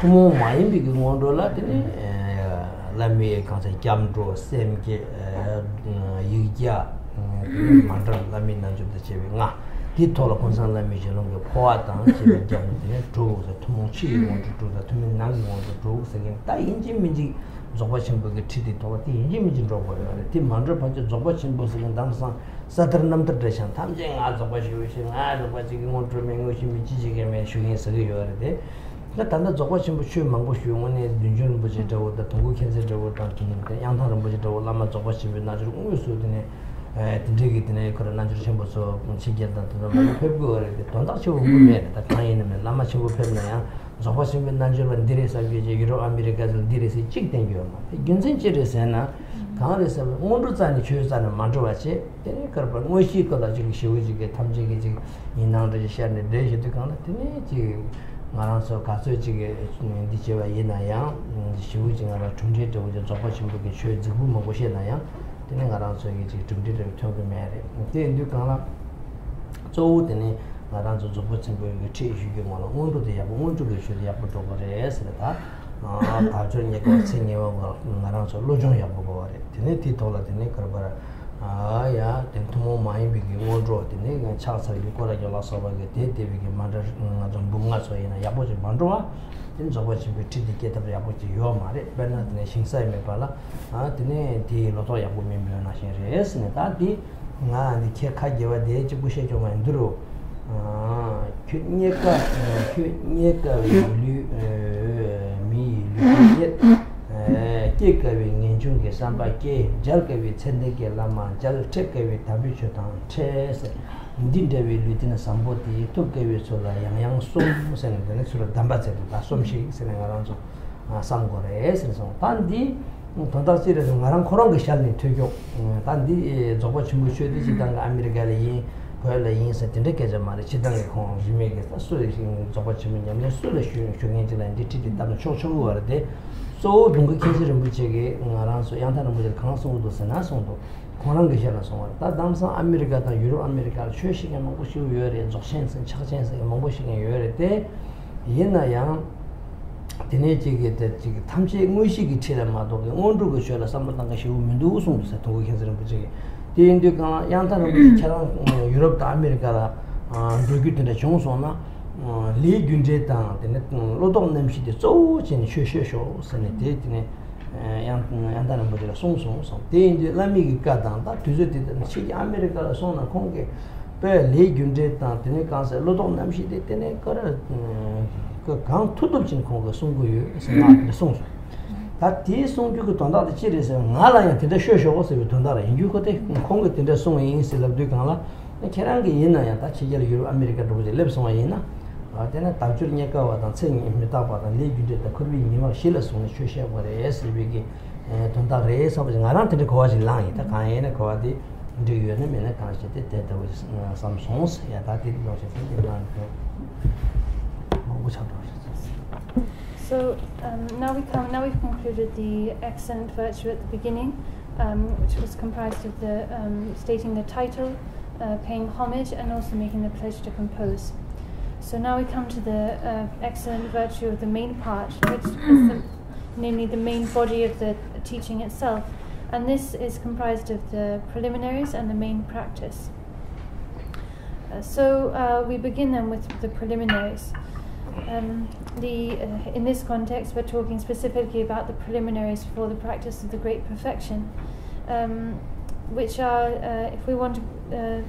Tomorrow, my big $1, let me consider Jamdro, same Yuja, Mandra, Lamina, the Cheving. He told upon some language along the pot and Jam, drugs, the Tomochi, want to do the Tuminang, want to drugs again. Die in Jimmy. Zobachimbo treated over the image in Robo, the Mandra Punch Zobachimbo and Damson, Saturn number tradition, Tamjing as a washing, as a watching one to remain wishing me and shooting a severe day. Let under Zobachimbo shoe Mangoshu, one is the June budget over the Tongu Kansas over the Yangtang budget over Lama Zobachimbo, natural Usu, to dig it in a coronation chamber, so she gets that to the February, the Tondacho women, the client and Lama Chivo Pemna. So what's in Nigeria and Diris of Euro America and Diris chick than you. Ginsin Chirisena, Congress of Mondus choose and Mandrache, then Carpon, Moshi College, she was get Tamjig in Andre Shan, the day to contact me. Maranso Kasuchi, Dicheva Yenaya, she was in a Tunjito with the Zopachim book, showed the boom of Oshanaya, then around so you to did a token married. Then you can so then 나란조 조부친 그 체슈게 뭐는 온도도 야고 온도도 쉬도 야고 도거래스다 다전 얘가 생겨와 나란조 로종 야고 거래 되네 뒤돌아 되네 그러더라 야 된토모 많이 비기 온도 되네 그 차사리 거라 열어서게 대대비게 만들 좀 뭔가 소이나 야보지 만들어 진 저버지 비티디게 더 야보지 요 말에 베나드네 신사에 발라 되네 뒤 로토 야고 미면나 신레스네 다디 nga ni ke kha ge wa de ji bu she jo man duro kyu nye ka lu mi lu ye ke ka we ngin chung ke sam ba ke jal ke we chen de ke la ma jal che ke we ta bi chu ta che se din de we lu tin sam bo ti to ke we so la yang som se ne de su la dam ba che ta som shi se ne nga ran so sam go re se so tan di 돈다지를 나랑 그런 거 샬리 되고 단디 저거 친구 쉬어도 지당 아메리카에 거래 인사 된게 좀 말이 지당에 공 유명해 소리 저거 친구 냐면 소리 쉬는지는 디티디 담 초초고 와르데 소 동거 계시는 부지게 나랑서 양타는 부지 강성도 선나성도 그런 게 샬라서 다 담선 아메리카다 유럽 아메리카 최시게 먹고 싶어 요래 적신선 차전선 먹고 싶어 요래 때 옛날양 되네지게 되지 탐지 의식이 체라마도 온도가 쉬어라 삼번당 것이 우면도 우송도 도고 계산을 부지게 대인도가 양타는 처럼 유럽 아메리카라 저기들의 정소나 리균제당 되네 로동 냄시데 쪼진 쉬쉬쇼 선에 되네 양타는 부지가 송송송 대인도 라미기 가당다 뒤저되는 시 아메리카라 소나 공개 배 리균제당 되네 간세 로동 냄시데 되네 거라 강 투도진 공거 송고요 생각을 송소 다 뒤에 송주고 돈다도 지리서 나라야 된다 쉬쉬어서 돈다라 인주거대 공거 된다 송이 인실럽도 강라 계란게 있나야 다 지결 유럽 아메리카도 보지 랩송아 있나 아데나 답줄니까 와다 챙이 미다바다 리규데다 커비 니마 실어송이 쉬쉬어 버려 SB기 돈다레서 보지 나란테 거와지 랑이다 가에네 거와디 인도유는 메나 가시데 데다 삼송스 야다디 로시데 란토 So now we've concluded the excellent virtue at the beginning, which was comprised of the stating the title, paying homage, and also making the pledge to compose. So now we come to the excellent virtue of the main part, which is namely the main body of the teaching itself, and this is comprised of the preliminaries and the main practice. So we begin then with the preliminaries. In this context, we're talking specifically about the preliminaries for the practice of the great perfection, which are, if we want a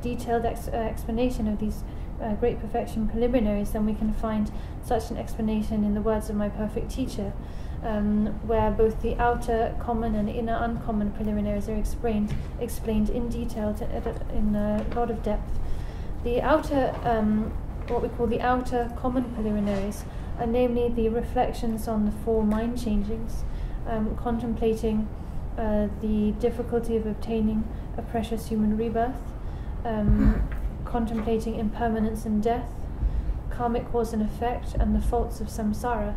detailed explanation of these great perfection preliminaries, then we can find such an explanation in the words of my perfect teacher, where both the outer common and inner uncommon preliminaries are explained in detail in a lot of depth. The outer what we call the outer common preliminaries are namely the reflections on the four mind changings, contemplating the difficulty of obtaining a precious human rebirth, contemplating impermanence and death, karmic cause and effect, and the faults of samsara.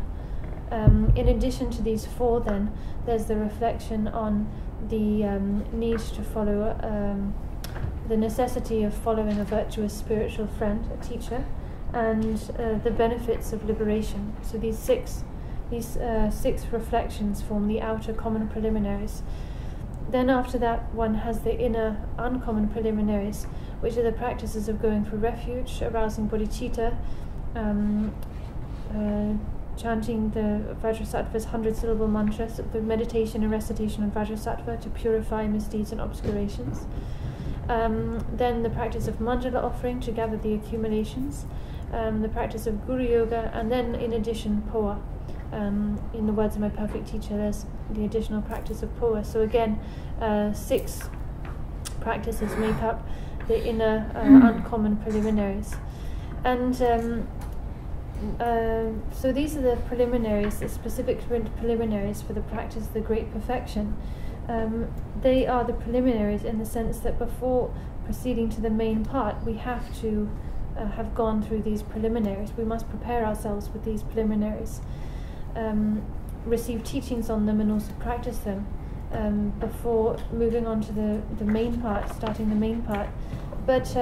In addition to these four, then, there's the reflection on the need to follow the necessity of following a virtuous spiritual friend, a teacher, and the benefits of liberation. So these six reflections form the outer common preliminaries. Then after that, one has the inner uncommon preliminaries, which are the practices of going for refuge, arousing bodhicitta, chanting the Vajrasattva's 100-syllable mantras, the meditation and recitation of Vajrasattva to purify misdeeds and obscurations. Then the practice of mandala offering to gather the accumulations, the practice of Guru Yoga, and then in addition Poa. In the words of my perfect teacher, there's the additional practice of Poa. So again, 6 practices make up the inner uncommon preliminaries. And so these are the preliminaries, the specific preliminaries for the practice of the great perfection. They are the preliminaries in the sense that before proceeding to the main part, we have to have gone through these preliminaries. We must prepare ourselves with these preliminaries, receive teachings on them, and also practice them before moving on to the main part, starting the main part. But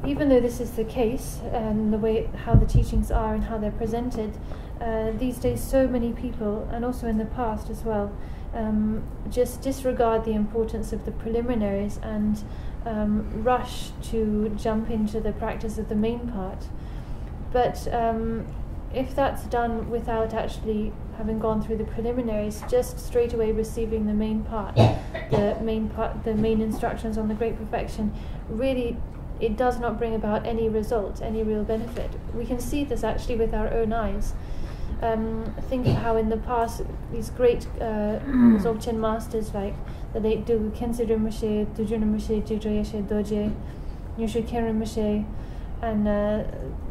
even though this is the case, and the way how the teachings are and how they're presented, these days so many people, and also in the past as well, just disregard the importance of the preliminaries and rush to jump into the practice of the main part. But if that's done without actually having gone through the preliminaries, just straight away receiving the main part, the main instructions on the Great Perfection, really it does not bring about any result, any real benefit. We can see this actually with our own eyes. Think of how in the past these great Dzogchen masters like the late Dulgu Khyentse Rinpoche, Dujun Rinpoche, Jigdro Yeshe Doje, Nyoshu Khyentse Rinpoche, and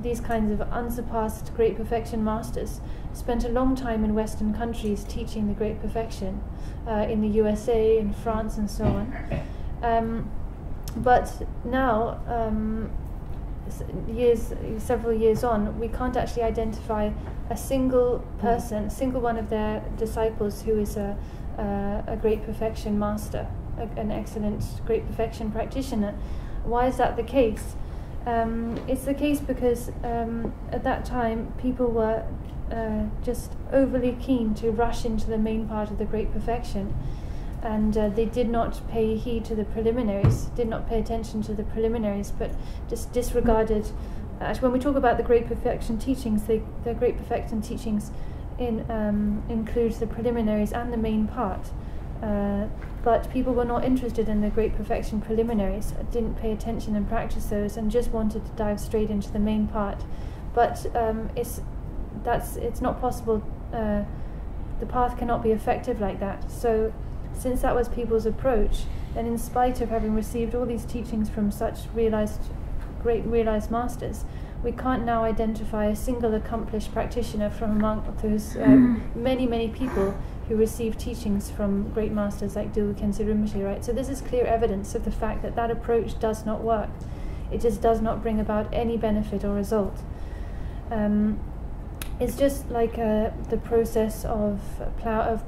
these kinds of unsurpassed Great Perfection masters spent a long time in Western countries teaching the Great Perfection, in the USA, in France, and so on. But now, several years on, we can't actually identify a single person, single one of their disciples who is a Great Perfection master, an excellent Great Perfection practitioner. Why is that the case? It's the case because at that time people were just overly keen to rush into the main part of the Great Perfection, and they did not pay heed to the preliminaries, did not pay attention to the preliminaries, but just disregarded. When we talk about the Great Perfection teachings, the Great Perfection teachings includes the preliminaries and the main part. But people were not interested in the Great Perfection preliminaries, didn't pay attention and practice those, and just wanted to dive straight into the main part. But it's not possible. The path cannot be effective like that. So, since that was people's approach, then in spite of having received all these teachings from such great realized masters, we can't now identify a single accomplished practitioner from among those many people who received teachings from great masters like Dulgu Khyentse Rinpoche, right? So this is clear evidence of the fact that that approach does not work. It just does not bring about any benefit or result. It's just like the process of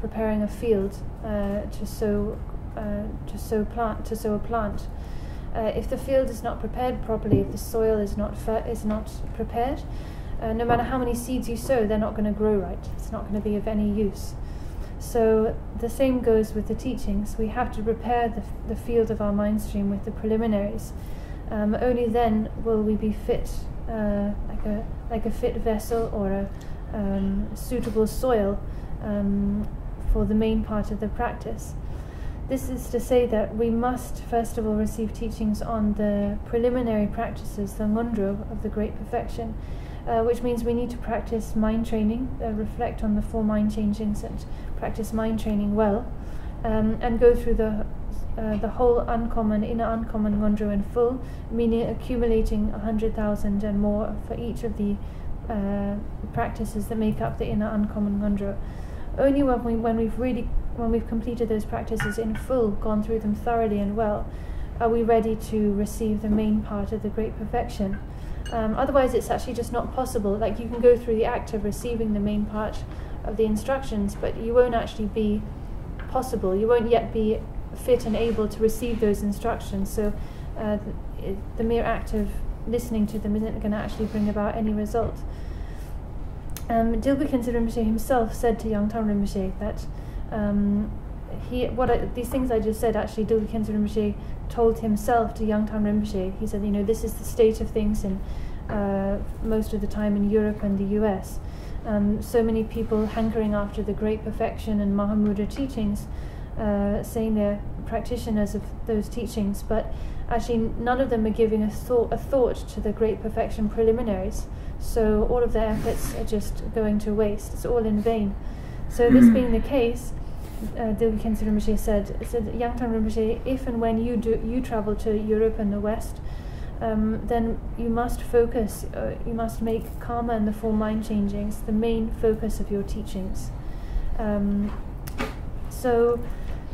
preparing a field to sow a plant. If the field is not prepared properly, if the soil is not prepared, no matter how many seeds you sow, they're not going to grow right. It's not going to be of any use. So the same goes with the teachings. We have to prepare the field of our mind stream with the preliminaries. Only then will we be fit, like a fit vessel or a suitable soil for the main part of the practice. This is to say that we must first of all receive teachings on the preliminary practices, the ngondro of the Great Perfection, which means we need to practice mind training, reflect on the 4 mind changings and practice mind training well, and go through the whole inner uncommon ngondro in full, meaning accumulating 100,000 and more for each of the practices that make up the inner uncommon ngondro. Only when we've completed those practices in full, gone through them thoroughly and well, are we ready to receive the main part of the Great Perfection. Otherwise it's actually just not possible. Like, you can go through the act of receiving the main part of the instructions, but you won't actually be possible. You won't yet be fit and able to receive those instructions. So the mere act of listening to them isn't going to actually bring about any result. Dulgu Khyentse Rinpoche himself said to Yangtang Rinpoche that these things I just said, actually Dulgu Khyentse Rinpoche told himself to Yangtang Rinpoche. He said, this is the state of things in most of the time in Europe and the US. So many people hankering after the Great Perfection and Mahamudra teachings, saying they're practitioners of those teachings, but actually none of them are giving a thought to the Great Perfection preliminaries. So all of their efforts are just going to waste. It's all in vain. So this being the case, Dulgu Khyentse Rinpoche said, Yangtang Rinpoche, if and when you travel to Europe and the West, then you must focus, you must make karma and the 4 mind changings the main focus of your teachings. So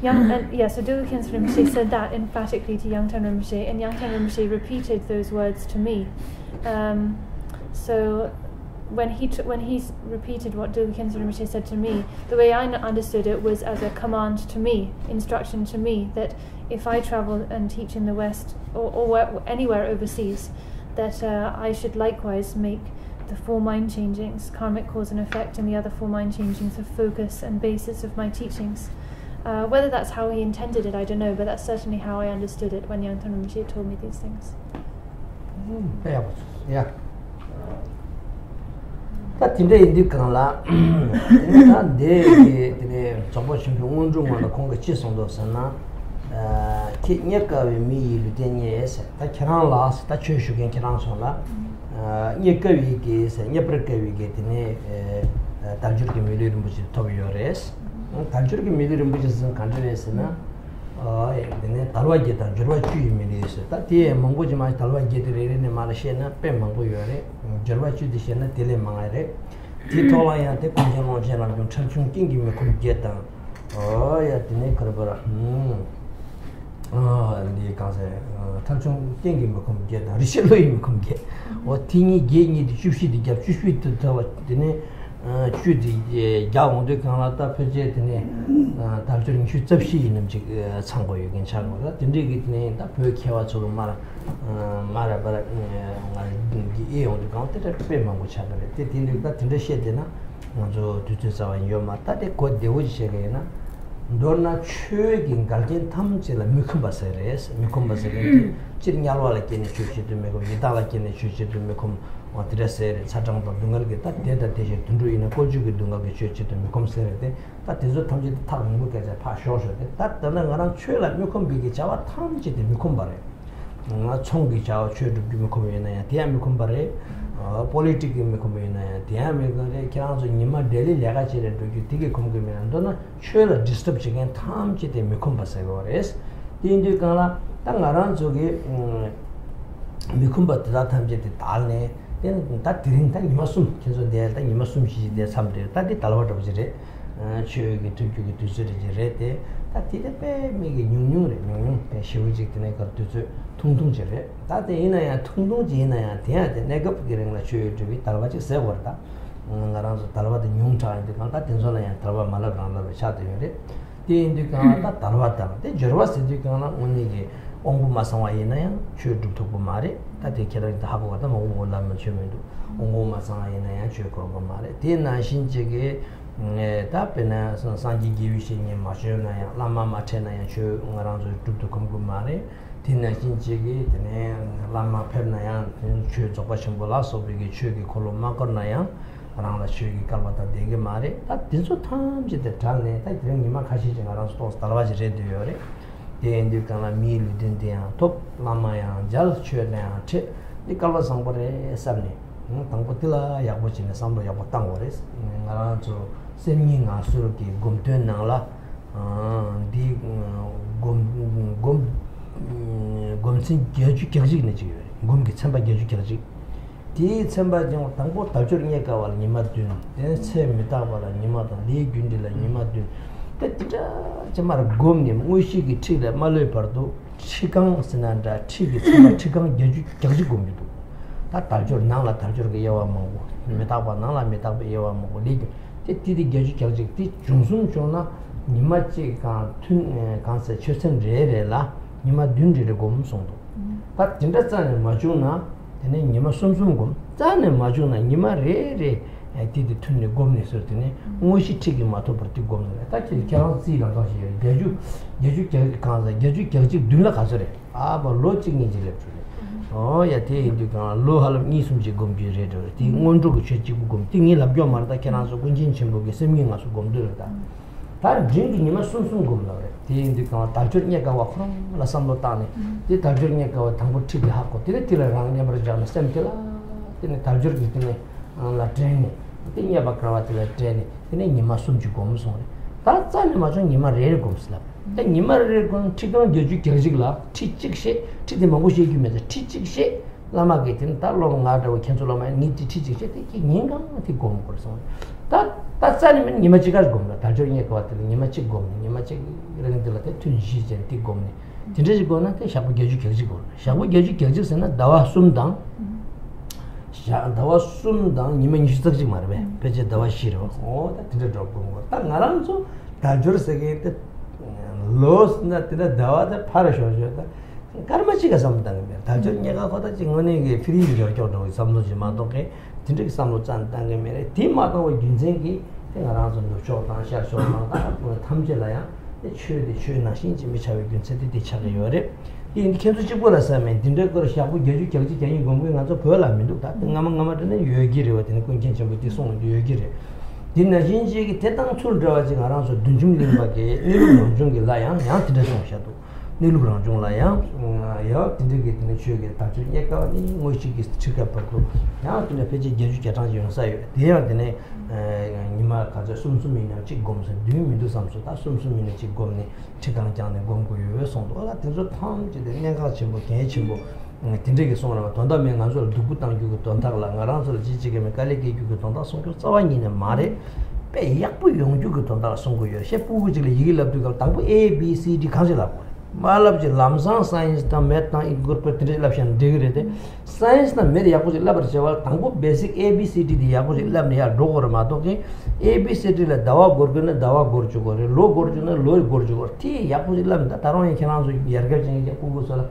Dulgu Khyentse Rinpoche said that emphatically to Yangtang Rinpoche, and Yangtang Rinpoche repeated those words to me. So when he repeated what Dulgu Khyentse Rinpoche said to me, the way I understood it was as a command to me, instruction to me, that if I travel and teach in the West or anywhere overseas, that I should likewise make the 4 mind changings, karmic cause and effect, and the other 4 mind changings the focus and basis of my teachings. Whether that's how he intended it, I don't know, but that's certainly how I understood it when Yangtang Rinpoche told me these things. Yeah. That in the Kanla, that day, the Toboshim, Undrum, Conga Chisson, Sana, Kitnyaka, me, Lutenias, that can last, that church you can cancel. Nyakavi is a Nyapakavi get in a Tajurki million, which is Tobiores, Tajurki million, which is in countries, then Talwa get a Jervachi millions. That year, Mongojima Talwa get in Malashena, Pemangoyore, Jervachi the Shena, Telemare, Titola and the Conjamo General, Chunchung King, you could get down. Oh, yeah, the Nekarbara. The Kansa, Chunchung King, you could get, Richelieu, you could get, or Tini Gay, the Chushi, the Gap, Chushi to tell the name. Chudi Yao de Canada Paget Tarturing Shutapshi in Sango, you can channel that. Indeed, name that Perkawa to Mara Marabara on the counter at Payment, which had it in the shed dinner. So to Sawa Yoma, that they caught the witch again. Donna Chugging Galgin Tamsil and Mukumbaseres, Mukumbaseres, Chiringal like any chushi to make a Yitala can chushi to make what did I say? Satang Dungal get that data to do in a Koju Dungal church to Mukum Serete. That is what Tamji Tam look as a partial. That the around Chur like Mukum Bigi Chawa Tamji the Mukumbare. Not Chongi Chow Chur to be Mukumina, Tiam Mukumbare, politic in Mukumina, Tiam Council Nima Delhi Lagachi to you take a Kumgumi and Donna Chur disturb again Tamji the Mukumba Sagores. The Indicana Tangaranzogi Mukumba that time the Talne. Then that didn't think you must there, then you must see there someday. That did a lot of it. She took you to Zurich, that did a pay, make a new, she was a to Tung Jere. That the inner Tung Jina, the negap getting the church to be Talvachi Severta, around Talva the new time, the contact in Zona and Talva Malagranda, the chat. The Indicana Talvata, the Jerwas Indicana only. Ongu Masawa Inaya, Chu Tupumare, that they carry the Habata, Ongu Lamachumedu, Ongu Masana Inaya, Chu Krogomare, Tina Shinjege, Tapena, Sanji Givishin, Machina, Lama Matena, and Chu around to Kumare, Tina Shinjege, Lama Pernayan, Chu Topashim Bolaso, Big Chugi Kolomakonayan, around the Chugi Kalmata de Mare, that is what times at the Tane, that bring Makashi around Stores, Talvaji Red. The Indicana meal within the top Lamaya, Jal Churna, the Kalva Sambore Sabni, Tampotilla, Yabuchin, Sambo Yapotangores, around to singing a Suruki, Gumtun Nala, the Gumsin Gaji Kaji, Gumki Samba Gaji Kaji. The Samba Tango, Tajurniaka, Nimadun, then say Metawala, Nimatan, Lee Gundila, Nimadun. Jamar Gomnim, Mushi Tila, Malay Pardo, Chikang Senanda, Chikang Gumbidu. That Tajur Nala Tajur Yawa Mongo, Metaba Nala Metaba Yawa Mongo League. Titi Gaji Kaji, Junsun Jona, Nimachi Kansa Chessen Rela, Nima Dundi Gom Sondo. But Tindasan Majuna, and then Nima Sumsum, Zan Majuna, Nima Re. I did the Tuni Gomni certainly. Mushi taking Matoperti Gomni. Actually, cannot see the Gaju Kansa, Gaju Kaji Dula Kasare. Ah, but lodging is electric. Oh, yeah, you can low hall of Nisumji Gombi Redo. The Mondu Chechigum, Tingi Labio Marta Canas of Gunjin Chimbo, singing us Gomdurta. That drinking you must soon Gomla. The Indican Tajurniaka from La Sambotani. The Tajurniaka Tambuti Hako, Tilla Rang never jam Stemtilla, then the Tajur la training. The Yabakrawatilla training, the name Masumji Goms on it. That's an imagine Nima Rare Gomsla. The Nima Rare Gom Chicken Gaju Kazigla, Tichik she, Tidimamushi, you made a Tichik she, Lama getting that long out of Kansolama need to teach it, Ninga, the Gom person. That's an Nimachikas Gomla, Tajurinia Quatil, Nimachik Gom, Nimachik Renatilla, Tunjis and Tigomni. Tindrigona, Shabu Gaju Kazigo. Shabu Gaju Kazis and a Dawa Sumdang. Dawa Sumdang, Niman Yustaji Marbe, Peja Dawa Shiro, oh, that is a drop. Tangaranzo, Tajur again, the loss not the Dawa, the parashot, karmachi가 samdang me daljo nyega khoda jingone ge free jorjo do samnoji ma do ke tindik samlo chan dang ge mere ti ma do ginjeng gi tenga ran no cho dan sha so ma da tamje la ya chue de chue na shin ji mi chawe gyun se de cha ge yore 이 kenzu chi bola sa men dinde ko sha bu geju gelji gen yin gongwe nga zo pyola min du ta ngama de yogi re wa de kun ken chang bu song yogi re dinna jin ji gi tetang chul ra ji nga ran so dunjum ling ba ge nilu nong jung gi la yang yang de song sha du nilu rang jung la yang ya dinde ge de chue ge ta chu ye ka ni ngo chi gi chi ka pa ko ya de pe ji geju ja tang ji yong sa yo de ya de ne nima ka zo sum sum min na chi gom sa du min du sam so ta sum sum min chi gom ni chigang jang ne gom gu yu song do la de zo tang ji de ne ga chi bo ge chi bo dinde ge song la don da me nga zo du gu tang gu don ta la nga ran so ji ji ge me ka le ge gu don da song gu sa wa ni ne ma re pe yak bu yong ju gu don da song gu yu she pu gu ji le yi lab du ga tang bu a b c d khang ji la malab ji lamsang science ta math ta incorporate relation degree de science na mere yaku ji labar chawal tangbo basic abcd di yaku ji lab ne ya dogor ma to ke abcd la dawa gorgna dawa gorchu gore lo gorchu na lo gorchu gore ti yaku ji lab da taron ye khana so yarga jeng ya ku go sala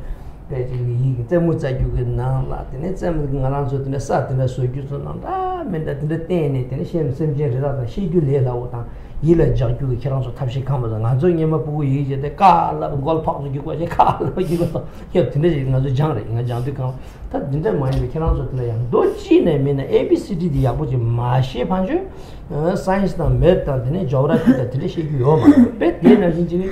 pe ji yi te mu cha ju ge na la te ne tsam ngaran so te sa te na so ju so na da men da te ne te ne shem sem je ra da shi ju le la wo ta 이래 저기 그런서 탑식 하면서 나중에만 보고 이제 까라 걸 파고 주고 이제 까라 이거 혀 드네 가서 장래 인가 장도 다 진짜 많이 그런서 들어야 도치네면 ABCD 아버지 마시 반주 사이언스나 매다 드네 조그라피다 들으시고요 배 되는 진짜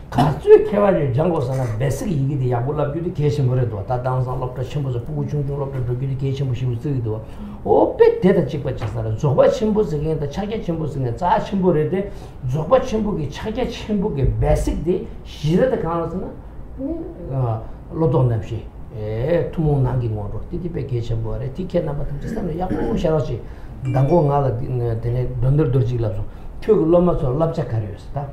가수 개발을 장고서나 베스기 이게 야불라 뷰티 계신 거래도 다 당상 럽다 첨부서 부구 중중 럽다 뷰티 계신 무시 쓰기도 오페 대다 찍고 찾아라 조바 첨부서게 차게 첨부서게 자 첨부래데 조바 첨부기 차게 첨부게 베스기 시르다 가능성은 로돈납시 투몽 나기 뭐로 티티페 계신 거래 티켓 나만 듣잖아 야고 샤라시 당고 나가 되네 돈들 돌지라서 그 로마서 랍자카리였다.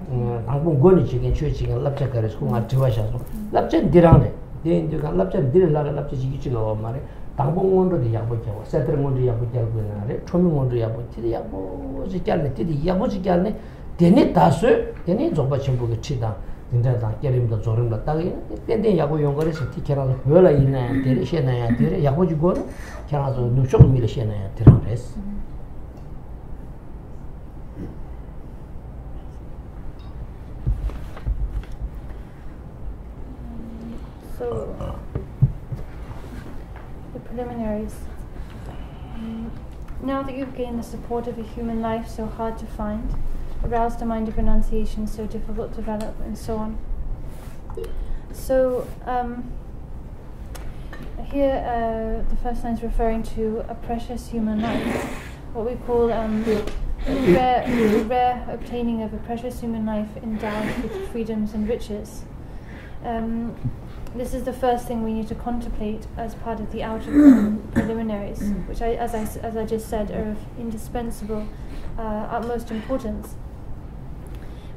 당분 권이 지긴 최지긴 랍자카리스 공아 지와셔서 랍자 디랑네. 데인도가 랍자 디르라가 랍자 지기지가 와 말에 당분원도 야보죠. 세트mon도 야보죠 그나래. 초명원도 야보지 야보지 짤네. 티디 야보지 짤네. 데네 다수 데네 조바 침부게 치다. 진짜다 깨림도 조림도 딱이 데데 야고 용거래서 티켓라서 별라 있네. 데르시나야 데르 야보지 고 캐라서 누쇼 밀시나야 데르레스. So, the preliminaries. Now that you've gained the support of a human life so hard to find, aroused a mind of renunciation so difficult to develop, and so on. So, here the first line is referring to a precious human life, what we call rare obtaining of a precious human life endowed with freedoms and riches. This is the first thing we need to contemplate as part of the outer preliminaries, which, as I just said, are of indispensable, utmost importance.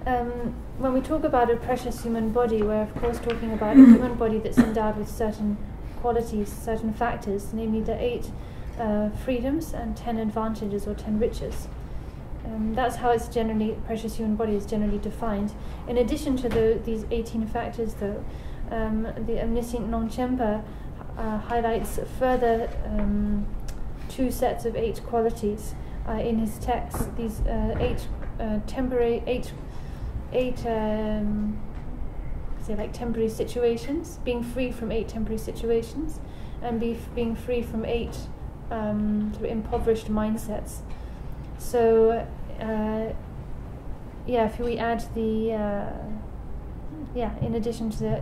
When we talk about a precious human body, we're of course talking about a human body that's endowed with certain qualities, certain factors, namely the 8 freedoms and 10 advantages or 10 riches. That's how it's generally, precious human body is generally defined. In addition to these 18 factors, though, the omniscient Longchenpa highlights further 2 sets of 8 qualities in his text. These 8 temporary situations, being free from 8 temporary situations, and being free from 8 sort of impoverished mindsets. So, if we add the in addition to the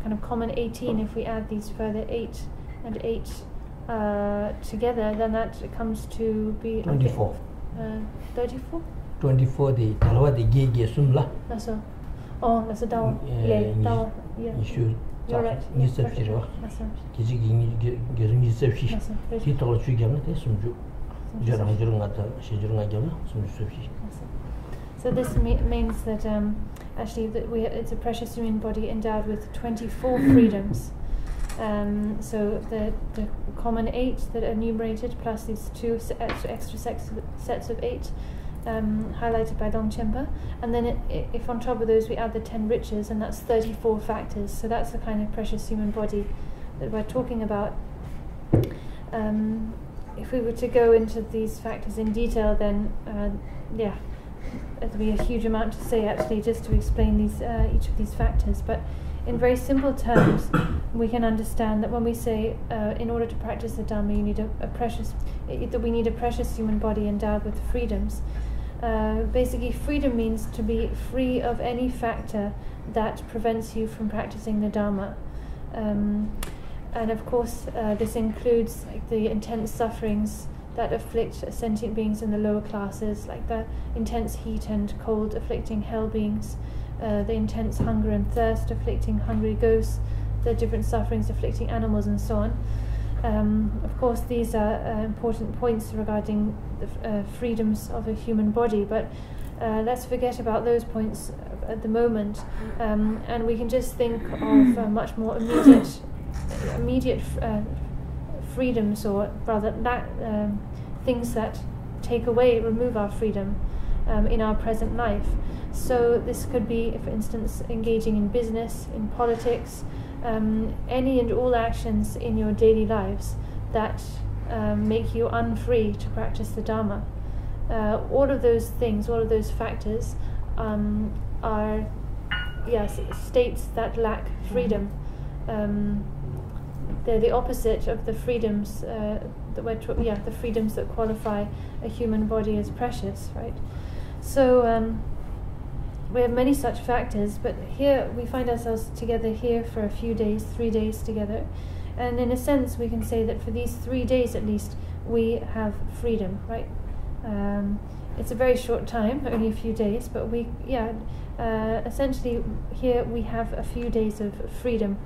kind of common 18, if we add these further 8 and 8 together, then that comes to be 24. 34? 24 the talwa the ge sumla. That's all. Oh, that's a dawa. Dawa. Yeah. You're right. Ni sepjiro. Kiji ni sepji. Ti to chu gamna te sumju. Jarang ngata shejurunga gamna sumju sepji. So this means that actually it's a precious human body endowed with 24 freedoms. So the common 8 that are enumerated plus these 2 extra sets of 8 highlighted by Longchenpa, and then if on top of those we add the 10 riches, and that's 34 factors. So that's the kind of precious human body that we're talking about. If we were to go into these factors in detail, then there'd be a huge amount to say actually just to explain these each of these factors. But in very simple terms, we can understand that when we say in order to practice the Dhamma, you need we need a precious human body endowed with freedoms. Basically, freedom means to be free of any factor that prevents you from practicing the Dhamma. And of course, this includes like the intense sufferings that afflict sentient beings in the lower classes, like the intense heat and cold afflicting hell beings, the intense hunger and thirst afflicting hungry ghosts, the different sufferings afflicting animals, and so on. Of course, these are important points regarding the freedoms of a human body, but let's forget about those points at the moment, and we can just think of much more immediate freedoms, or rather things that remove our freedom in our present life. So this could be, for instance, engaging in business, in politics, any and all actions in your daily lives that make you unfree to practice the Dhamma. All of those things, all of those factors are states that lack freedom. They're the opposite of the freedoms the freedoms that qualify a human body as precious, right? So we have many such factors, but here we find ourselves together here for a few days, 3 days together, and in a sense we can say that for these 3 days at least we have freedom, right? It's a very short time, only a few days, but essentially here we have a few days of freedom,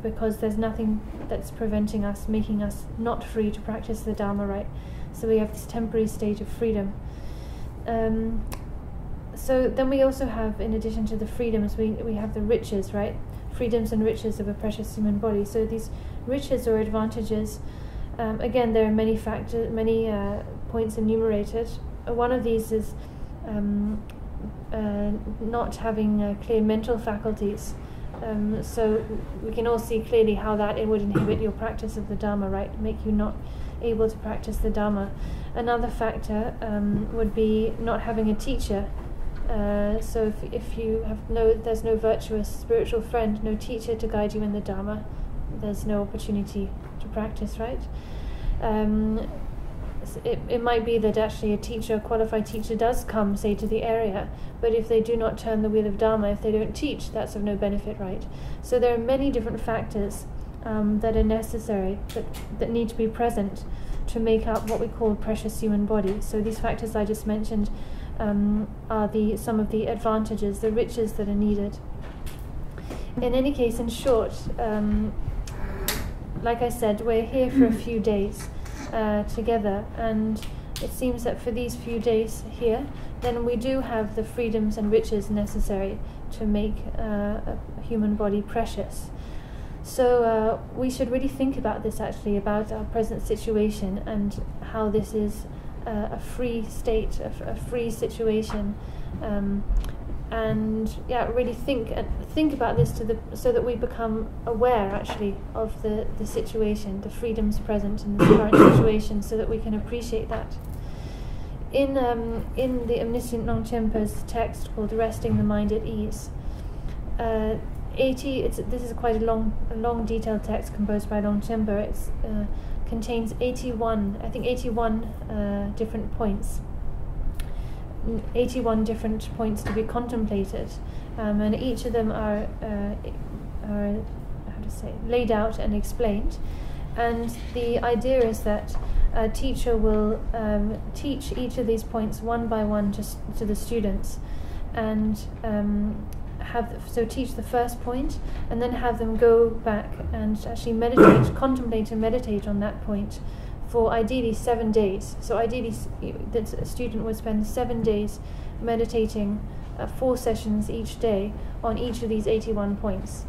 because there's nothing that's preventing us, making us not free to practice the Dhamma, right? So we have this temporary state of freedom. So then we also have, in addition to the freedoms, we have the riches, right? Freedoms and riches of a precious human body. So these riches or advantages, again, there are many factors, many points enumerated. One of these is not having clear mental faculties. So we can all see clearly how that it would inhibit your practice of the Dhamma, right? Make you not able to practice the Dhamma. Another factor would be not having a teacher. So if you have there's no virtuous spiritual friend, no teacher to guide you in the Dhamma, there's no opportunity to practice, right? It might be that actually a qualified teacher does come, say, to the area, but if they do not turn the wheel of Dhamma, if they don't teach, that's of no benefit, right? So there are many different factors that are necessary, that need to be present to make up what we call precious human body. So these factors I just mentioned are some of the advantages, the riches that are needed. In any case, in short, like I said, we're here for a few days together, and it seems that for these few days here, then we do have the freedoms and riches necessary to make a human body precious. So we should really think about this, actually, about our present situation and how this is a free state, a free situation, and really think about this so that we become aware, actually, of the situation, the freedoms present in the current situation, so that we can appreciate that. In the Omniscient Longchenpa's text called "Resting the Mind at Ease," this is quite a long detailed text composed by Longchenpa. It contains 81 different points. 81 different points to be contemplated, and each of them are laid out and explained. And the idea is that a teacher will teach each of these points one by one to the students, and teach the first point, and then have them go back and actually contemplate and meditate on that point for ideally 7 days. So ideally, a student would spend 7 days meditating, 4 sessions each day on each of these 81 points.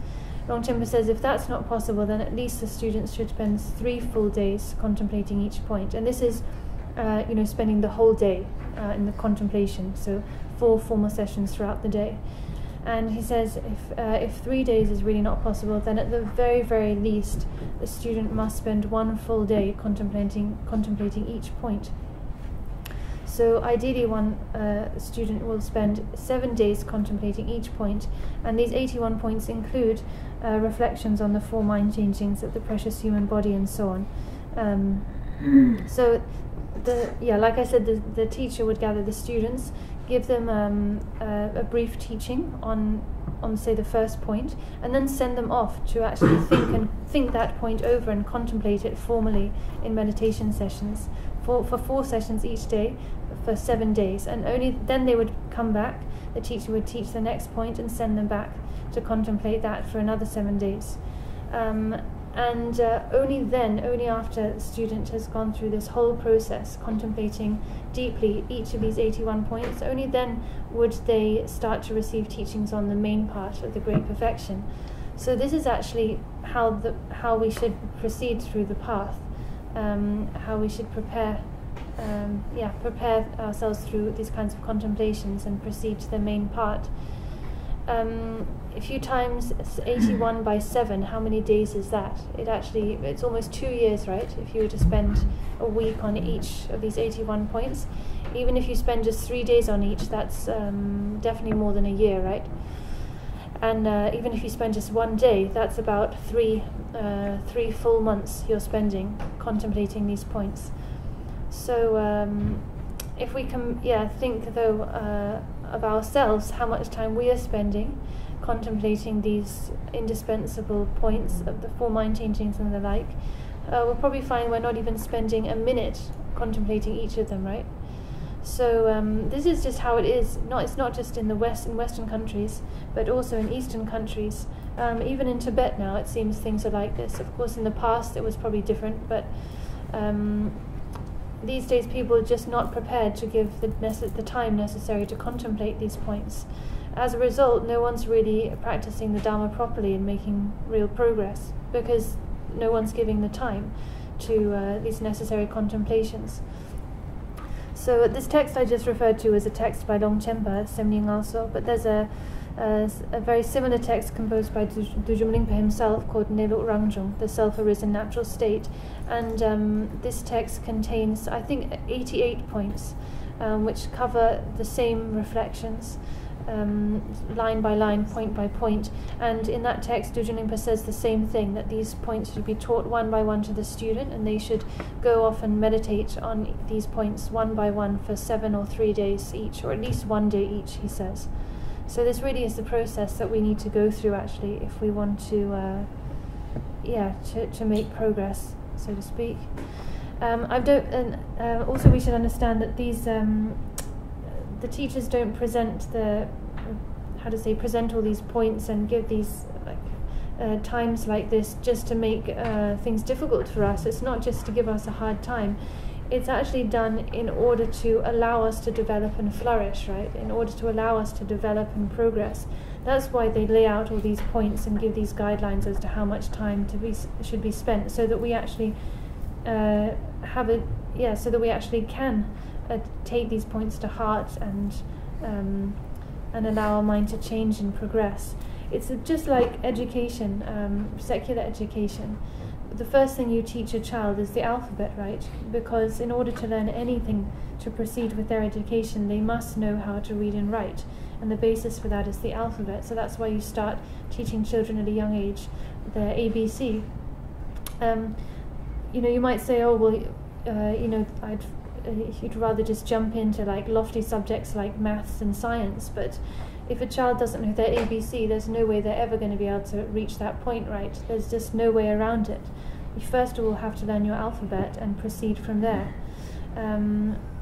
Longchenpa says if that's not possible, then at least the students should spend 3 full days contemplating each point. And this is spending the whole day in the contemplation, so 4 formal sessions throughout the day. And he says if 3 days is really not possible, then at the very, very least, the student must spend 1 full day contemplating each point. So ideally, one student will spend 7 days contemplating each point, and these 81 points include reflections on the 4 mind changings of the precious human body and so on. So, like I said, the teacher would gather the students, give them a brief teaching on say the first point, and then send them off to actually think that point over and contemplate it formally in meditation sessions for 4 sessions each day for 7 days, and only then they would come back. The teacher would teach the next point and send them back to contemplate that for another 7 days. And only after the student has gone through this whole process, contemplating deeply each of these 81 points, only then would they start to receive teachings on the main part of the Great Perfection. So this is actually how we should proceed through the path, how we should prepare ourselves through these kinds of contemplations and proceed to the main part. If you times 81 by 7, how many days is that? It's almost 2 years, right? If you were to spend a week on each of these 81 points, even if you spend just 3 days on each, that's definitely more than a year, right? And even if you spend just 1 day, that's about 3 full months you're spending contemplating these points. So if we can think though of ourselves, how much time we are spending contemplating these indispensable points of the 4 mind changings and the like, we'll probably find we're not even spending a minute contemplating each of them, right? So this is just how it is. It's not just in Western countries, but also in Eastern countries. Even in Tibet now, it seems things are like this. Of course, in the past it was probably different, but these days people are just not prepared to give the time necessary to contemplate these points. As a result, no one's really practicing the Dharma properly and making real progress, because no one's giving the time to these necessary contemplations. So this text I just referred to is a text by Longchenpa, Semling also, but there's a very similar text composed by Dujum Rinpoche himself called Neluk Rangjung, the self-arisen natural state, and this text contains, I think, 88 points, which cover the same reflections, line by line, point by point. And in that text, Dujum Rinpoche says the same thing, that these points should be taught one by one to the student, and they should go off and meditate on these points one by one for 7 or 3 days each, or at least 1 day each, he says. So this really is the process that we need to go through, actually, if we want to make progress, so to speak. Also, we should understand that these the teachers don't present present all these points and give these times like this just to make things difficult for us. It's not just to give us a hard time. It's actually done in order to allow us to develop and flourish, right? In order to allow us to develop and progress. That's why they lay out all these points and give these guidelines as to how much time should be spent, so that we actually so that we actually can take these points to heart and allow our mind to change and progress. It's just like education, secular education. The first thing you teach a child is the alphabet, right? Because in order to learn anything to proceed with their education, they must know how to read and write. And the basis for that is the alphabet. So that's why you start teaching children at a young age the ABC. You might say, oh, well, you'd rather just jump into like lofty subjects like maths and science, but if a child doesn't know their ABC, there's no way they're ever going to be able to reach that point, right? There's just no way around it. You first of all have to learn your alphabet and proceed from there.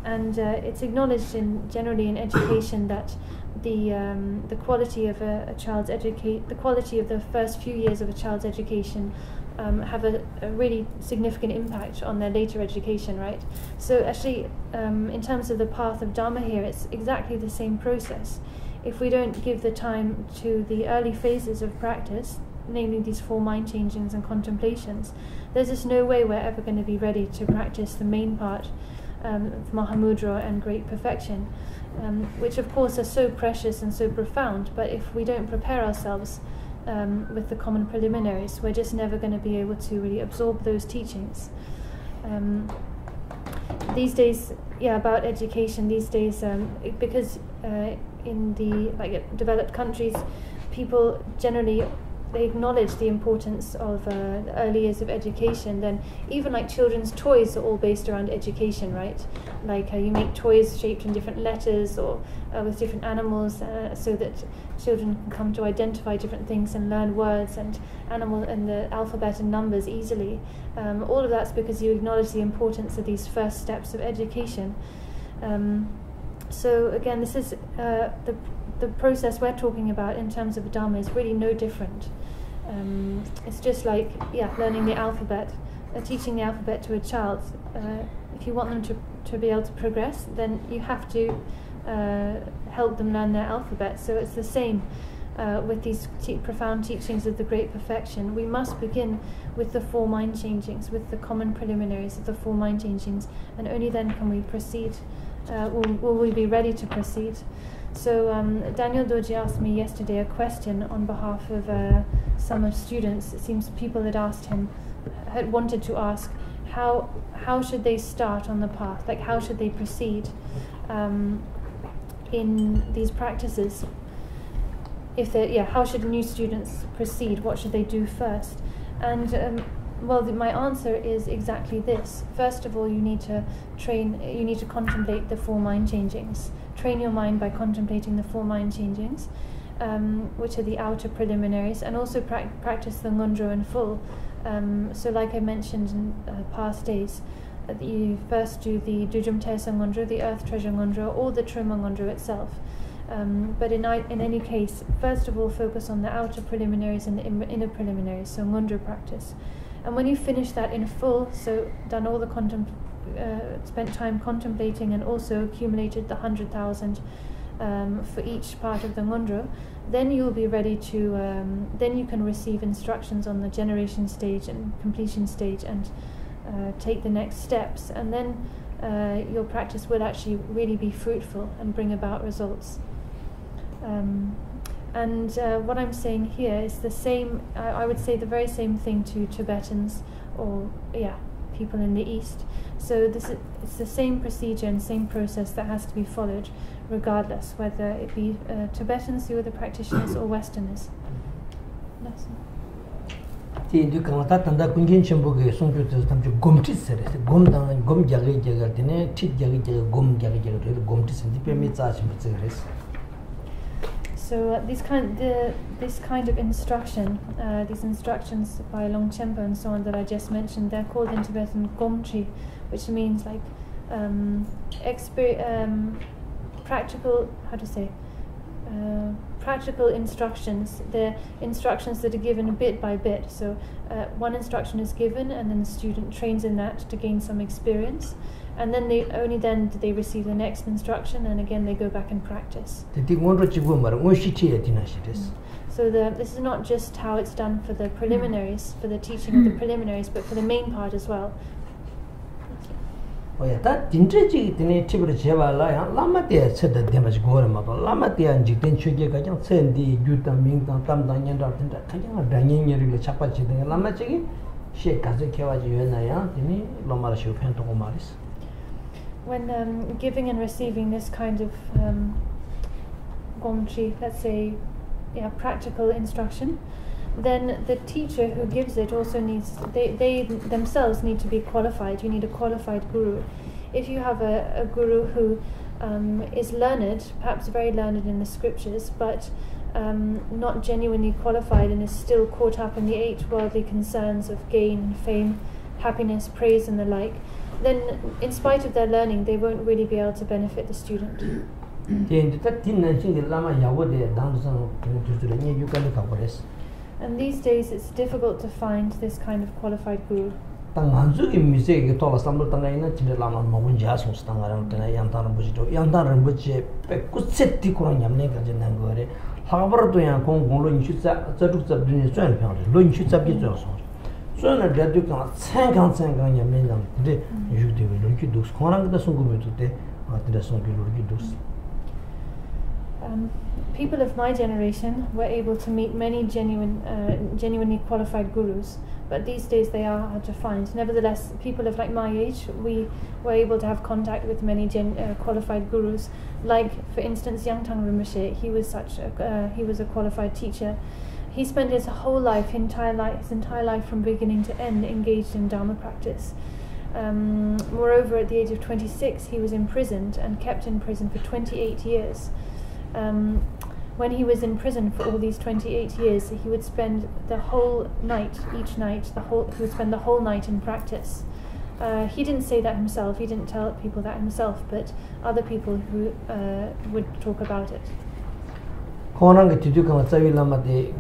It's acknowledged generally in education that the quality of the quality of the first few years of a child's education have a really significant impact on their later education, right? So actually, in terms of the path of Dharma here, it's exactly the same process. If we don't give the time to the early phases of practice, namely these 4 mind changings and contemplations, there's just no way we're ever going to be ready to practice the main part Mahamudra and great perfection, which of course are so precious and so profound, but if we don't prepare ourselves with the common preliminaries, we're just never going to be able to really absorb those teachings. These days, about education, these days, because in the developed countries, people generally, they acknowledge the importance of the early years of education. Then even children's toys are all based around education, right? You make toys shaped in different letters or with different animals, so that children can come to identify different things and learn words and the alphabet and numbers easily. All of that's because you acknowledge the importance of these first steps of education. So again, this is the process we're talking about in terms of Dharma is really no different. It's just learning the alphabet, teaching the alphabet to a child. If you want them to be able to progress, then you have to help them learn their alphabet. So it's the same with these profound teachings of the great perfection. We must begin with the 4 mind changings, with the common preliminaries of the 4 mind changings, and only then can we proceed. Will we be ready to proceed? So Daniel Doji asked me yesterday a question on behalf of some students. It seems people had wanted to ask how should they start on the path, how should they proceed in these practices. How should new students proceed? What should they do first? And my answer is exactly this. First of all, you need to contemplate the 4 mind changings. Train your mind by contemplating the 4 mind changings, which are the outer preliminaries, and also practice the ngondro in full. So like I mentioned in past days, you first do the Dujum Tesa ngondro, the earth treasure ngondro, or the Truma ngondro itself. But in any case, first of all, focus on the outer preliminaries and the inner preliminaries, so ngondro practice. And when you finish that in full, so done all the spent time contemplating and also accumulated the 100,000 for each part of the ngondro, then you'll be ready to, then you can receive instructions on the generation stage and completion stage and take the next steps. And then your practice will actually really be fruitful and bring about results. And what I'm saying here is the same, I would say the very same thing to Tibetans or people in the East. So it's the same procedure and same process that has to be followed, regardless whether it be Tibetans who are the practitioners or Westerners. That's all. So this kind of instruction, these instructions by Longchenpa and so on that I just mentioned, they're called in Tibetan gomchi, which means practical instructions. They're instructions that are given bit by bit. So one instruction is given, and then the student trains in that to gain some experience. And then only then do they receive the next instruction, and again they go back and practice. So this is not just how it's done for the preliminaries, for the teaching of the preliminaries, but for the main part as well. When giving and receiving this kind of gomchi, let's say, practical instruction, then the teacher who gives it also needs, they themselves need to be qualified. You need a qualified guru. If you have a guru who is learned, perhaps very learned in the scriptures, but not genuinely qualified and is still caught up in the 8 worldly concerns of gain, fame, happiness, praise and the like, then in spite of their learning, they won't really be able to benefit the student. And these days it's difficult to find this kind of qualified guru. dos konang da sungu me to te atira sungu lurgi dos. People of my generation were able to meet many genuinely qualified gurus, but these days they are hard to find. Nevertheless, people of like my age, we were able to have contact with many qualified gurus. Like, for instance, Yangtang Rinpoche. He was a qualified teacher. He spent his whole life, his entire life from beginning to end, engaged in Dharma practice. Moreover, at the age of 26, he was imprisoned and kept in prison for 28 years. When he was in prison for all these 28 years, he would spend the whole night, each night, he would spend the whole night in practice. He didn't say that himself, he didn't tell people that himself, but other people who would talk about it. Konang tidu kama tsawi lama de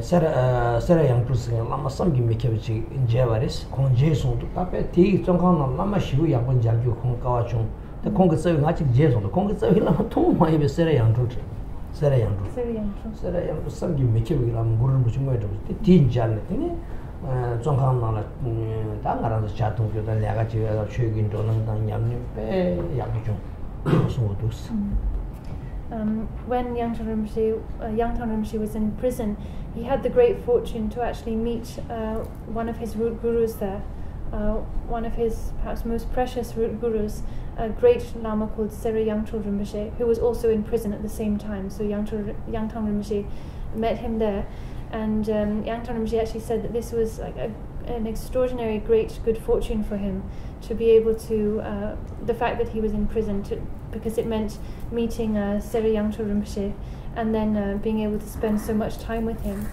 sera yang prusinga lama samgi mekebichi jewaris kon jeson to tape ti chongkang lama shibu yakon jagyu kon kawa chung the kong tsawi ngachi jeson to kong tsawi lama thong ma ibe sera yang samgi mekebi lama gurun buchi ngoy to ti jalne tine chongkang la da ngara cha tung kyo da lega chi ga chögin to nang dang nyamni pe yakyu chung so dos. When Yangtang Rinpoche was in prison, he had the great fortune to actually meet one of his root gurus there, one of his perhaps most precious root gurus, a great Lama called Sera Yangtang Rinpoche, who was also in prison at the same time. So Yangtang Rinpoche met him there, and Yangtang Rinpoche actually said that this was like an extraordinary, great, good fortune for him to be able to, the fact that he was in prison, because it meant meeting Sera Yangtang Rinpoche and then being able to spend so much time with him,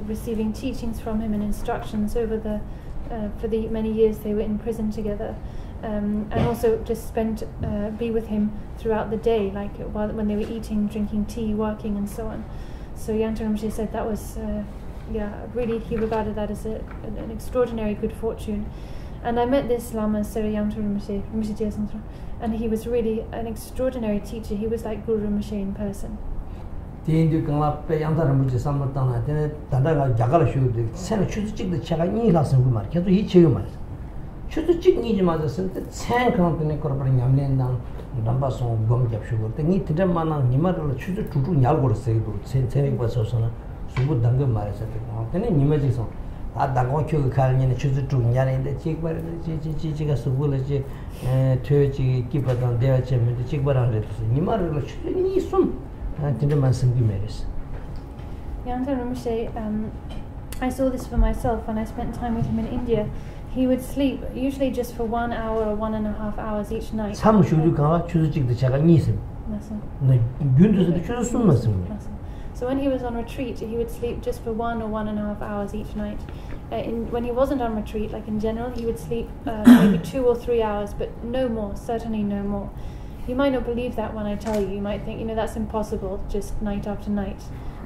receiving teachings from him and instructions over for the many years they were in prison together, and also just be with him throughout the day, like when they were eating, drinking tea, working, and so on. So Yangtang Rinpoche said that was, really he regarded that as an extraordinary good fortune. And I met this Lama, Sera Yangtang Rinpoche, and he was really an extraordinary teacher. He was like Guru Rinpoche in person. Yangtang Rinpoche, I saw this for myself when I spent time with him in India. He would sleep usually just for 1 hour or 1.5 hours each night. So when he was on retreat, he would sleep just for 1 or 1.5 hours each night. When he wasn't on retreat, like in general, he would sleep maybe 2 or 3 hours, but no more, certainly no more. You might not believe that when I tell you. You might think, that's impossible, just night after night,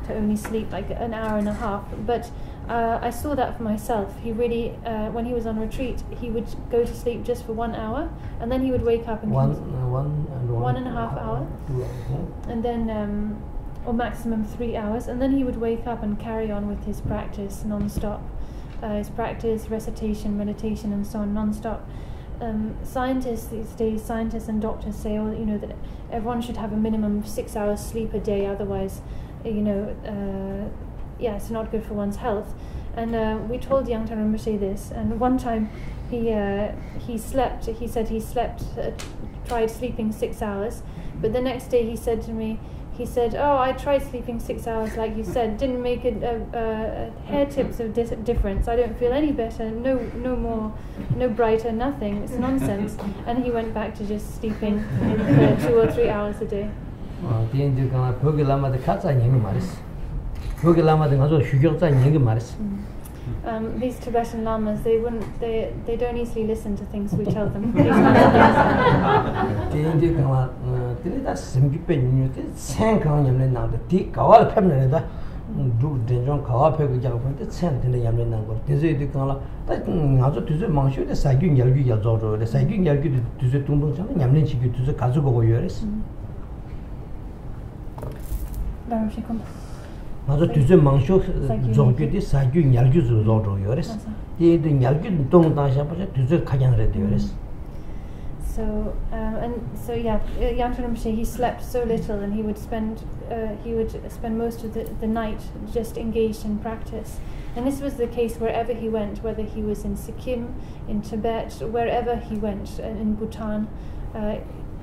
to only sleep like 1.5 hours. But I saw that for myself. He really, when he was on retreat, he would go to sleep just for 1 hour, and then he would wake up and 1.5 hours, and then or maximum 3 hours, and then he would wake up and carry on with his practice non-stop. His practice, recitation, meditation, and so on, non-stop. Scientists these days, scientists and doctors say, that everyone should have a minimum of 6 hours sleep a day, otherwise, it's not good for one's health. And we told Yangtang Rinpoche this, and one time he slept, he said he slept, tried sleeping 6 hours, but the next day he said to me, oh, I tried sleeping 6 hours like you said, didn't make a hair tips of difference. I don't feel any better, no more, no brighter, nothing. It's nonsense. And he went back to just sleeping for 2 or 3 hours a day. These Tibetan lamas, they don't easily listen to things we tell them. 맞아 뒤에 망쇼 저기디 사규 얄규 저도 요레스. 얘도 얄규 동 당시 앞에 뒤에 가장을 해요 요레스. Yangtang Rinpoche, he slept so little, and he would spend most of the night just engaged in practice. And this was the case wherever he went, whether he was in Sikkim, in Tibet, wherever he went, in Bhutan.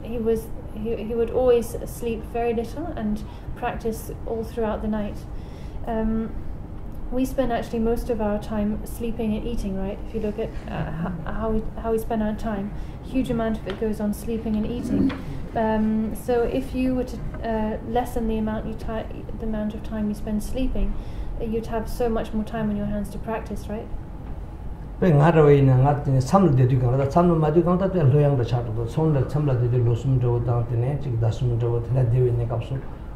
He would always sleep very little and practice all throughout the night. We spend actually most of our time sleeping and eating, right? If you look at how we spend our time, huge amount of it goes on sleeping and eating. So if you were to lessen the amount of time you spend sleeping, you'd have so much more time on your hands to practice, right?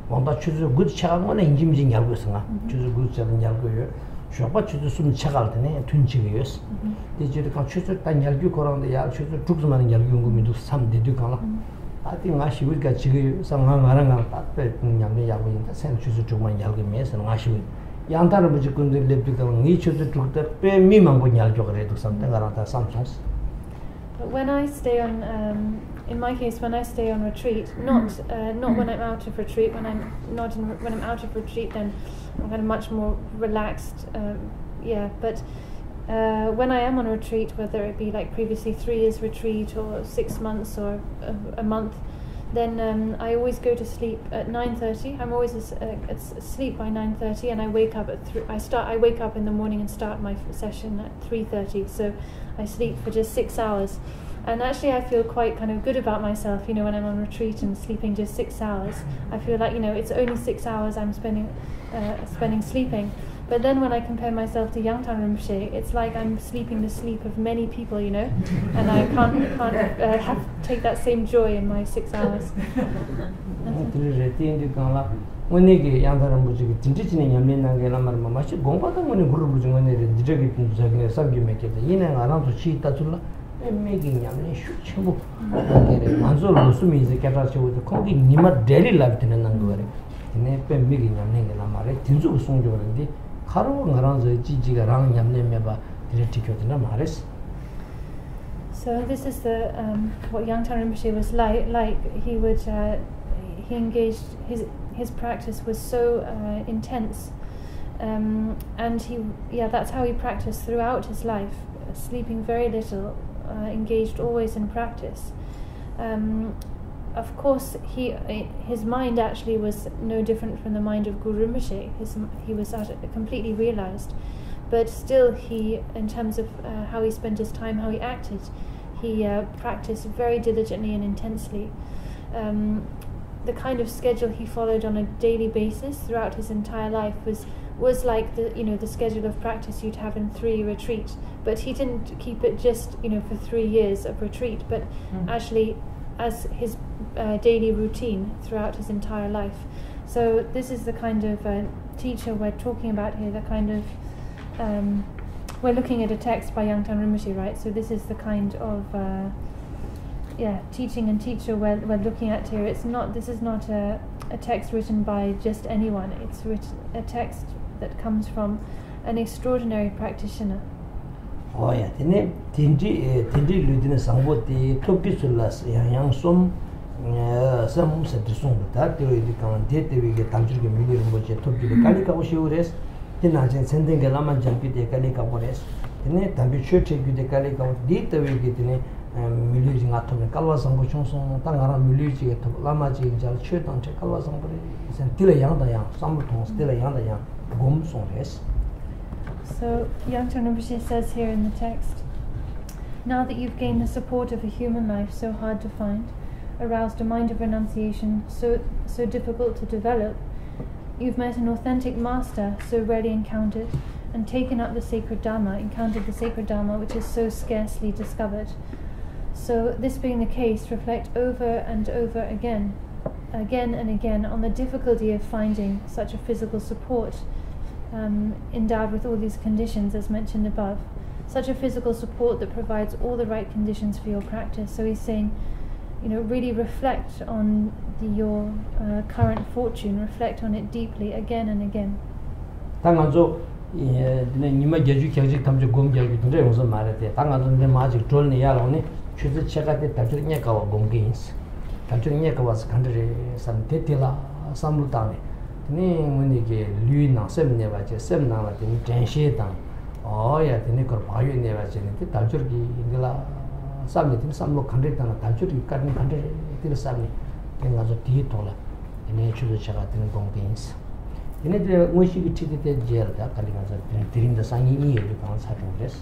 Wanda chuzu good chagona injimjing yalgo sanga chuzu good chagan yalgo yo shoba chuzu sum chagal tene tunchig yos de jere kan chuzu tan yalgo koranda ya chuzu tukzman yalgo ngum du sam de du kala ati nga shiwil ga chigi sanga ngaranga tatpe nyamne yalgo inda sen chuzu tukman yalgo mes nga shiwil yantar buji kunde lepti kala ngi chuzu tukta pe mi mangbo yalgo gre du sam garanta samsons. When I stay on in my case, when I stay on retreat, not when I'm out of retreat. When I'm out of retreat, then I'm kind of much more relaxed. But when I am on retreat, whether it be like previously 3 years retreat or 6 months or a month, then I always go to sleep at 9:30. I'm always asleep by 9:30, and I wake up at I wake up in the morning and start my session at 3:30. So I sleep for just 6 hours. And actually I feel quite kind of good about myself, when I'm on retreat and sleeping just 6 hours. I feel like, it's only 6 hours I'm spending sleeping. But then when I compare myself to Yangtang Rinpoche, it's like I'm sleeping the sleep of many people, and I can't take that same joy in my 6 hours. making yamne shuchbu ngere manzo losu mize kata chewu de kongi nima daily life tene nangore ne pe making yamne ngela mare tinzu sungjo rende kharo ngaran zo ji ga rang yamne meba dire tikyo tena mares. So this is the what Yangtang Rinpoche was like. He would he engaged his practice was so intense, and that's how he practiced throughout his life, sleeping very little, engaged always in practice. Of course, his mind actually was no different from the mind of Guru Rinpoche. He was completely realized, but still he, in terms of how he spent his time, how he acted, he practiced very diligently and intensely. The kind of schedule he followed on a daily basis throughout his entire life was like the schedule of practice you'd have in 3 retreats. But he didn't keep it just for 3 years of retreat, but actually as his daily routine throughout his entire life. So this is the kind of teacher we're talking about here. The kind of we're looking at a text by Yangtang Rinpoche, right? So this is the kind of teaching and teacher we're looking at here. This is not a text written by just anyone. It's a text that comes from an extraordinary practitioner. Oh yeah, tindi ludine sangoti topisullas yang som sam setsun da teori kan tetewi ge tamjurge milir moje topi kali ka oshures tinaje sendenge lama jampi de kali ka bores tene tambi chete ge kali ka di tewi ge tene milir ngato kalwa sambo chongson tangara milir ge lama ji jal chetan che kalwa sambo sen tile yang da yang sambo tong tile yang da yang gom sores. So Yangtang Rinpoche says here in the text, now that you've gained the support of a human life so hard to find, aroused a mind of renunciation so difficult to develop, you've met an authentic master so rarely encountered, and taken up the sacred Dharma, encountered the sacred Dharma which is so scarcely discovered. So this being the case, reflect over and over again and again on the difficulty of finding such a physical support endowed with all these conditions as mentioned above. Such a physical support that provides all the right conditions for your practice. So he's saying, really reflect on your current fortune, reflect on it deeply again and again. 당간조 니마 제주 경직 탐지 공격이 근데 무슨 말이야. 당간조 내 마직 돌네 야로니 choose check out the Tajurnya Kawa Gongins. Tajurnya Kawas country, some Tetila, some Lutani. When you get Luna, 7 never, 7 now, I think, Janshetan. Oh, yeah, the Nicol Payu never, the Tajurki, the Summit, some look 100 and a Tajurki cutting country till Summit, and as a tea taller, and then choose check out the Gongins. In it, when she would take it jail, that during the sunny year, you can't have this.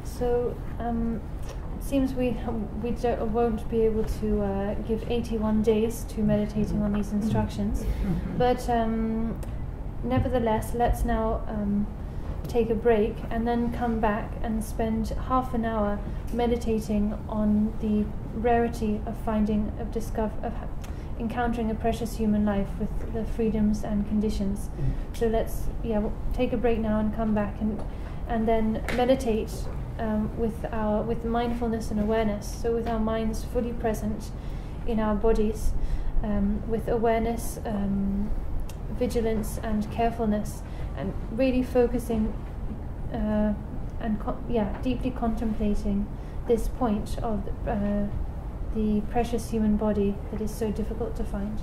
So, it seems we won't be able to give 81 days to meditating on these instructions, but nevertheless, let's now take a break and then come back and spend half an hour meditating on the rarity of encountering a precious human life with the freedoms and conditions. So let's we'll take a break now and come back and then meditate with mindfulness and awareness. So with our minds fully present in our bodies, with awareness, vigilance and carefulness, and really focusing deeply contemplating this point of the precious human body that is so difficult to find.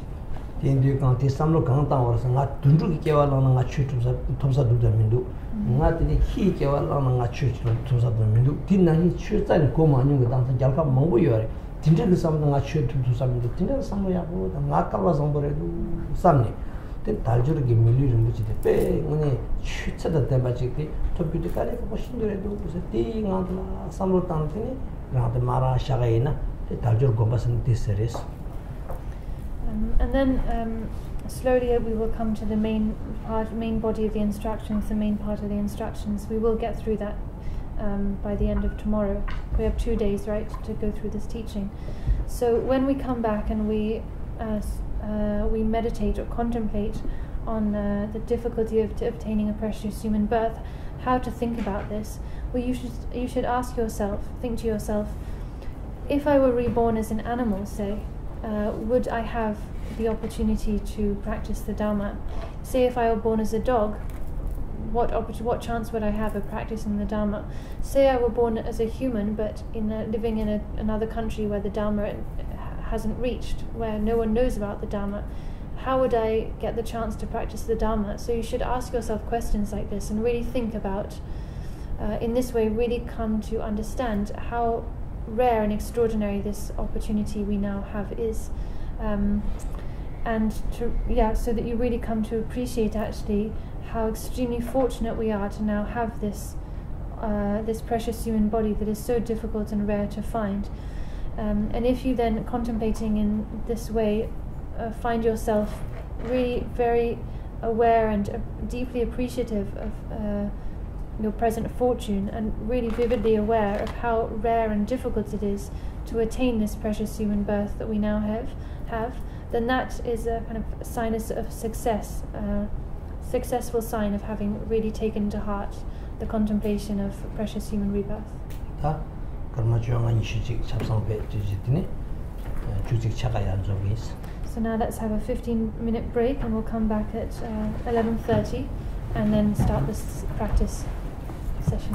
And then slowly we will come to the main body of the instructions, the main part of the instructions. We will get through that by the end of tomorrow. We have 2 days, right, to go through this teaching. So when we come back and we meditate or contemplate on the difficulty of obtaining a precious human birth, how to think about this, well, you should ask yourself, think to yourself, if I were reborn as an animal, say, would I have the opportunity to practice the Dharma? Say if I were born as a dog, what chance would I have of practicing the Dharma? Say I were born as a human, but living in another country where the Dharma hasn't reached, where no one knows about the Dharma, how would I get the chance to practice the Dharma? So you should ask yourself questions like this and really think about, in this way, really come to understand how rare and extraordinary this opportunity we now have is, and so that you really come to appreciate actually how extremely fortunate we are to now have this precious human body that is so difficult and rare to find. And if you then, contemplating in this way, find yourself really very aware and deeply appreciative of your present fortune, and really vividly aware of how rare and difficult it is to attain this precious human birth that we now have, then that is a kind of sign of success, successful sign of having really taken to heart the contemplation of precious human rebirth. So now let's have a 15-minute break, and we'll come back at 11:30 and then start this practice session.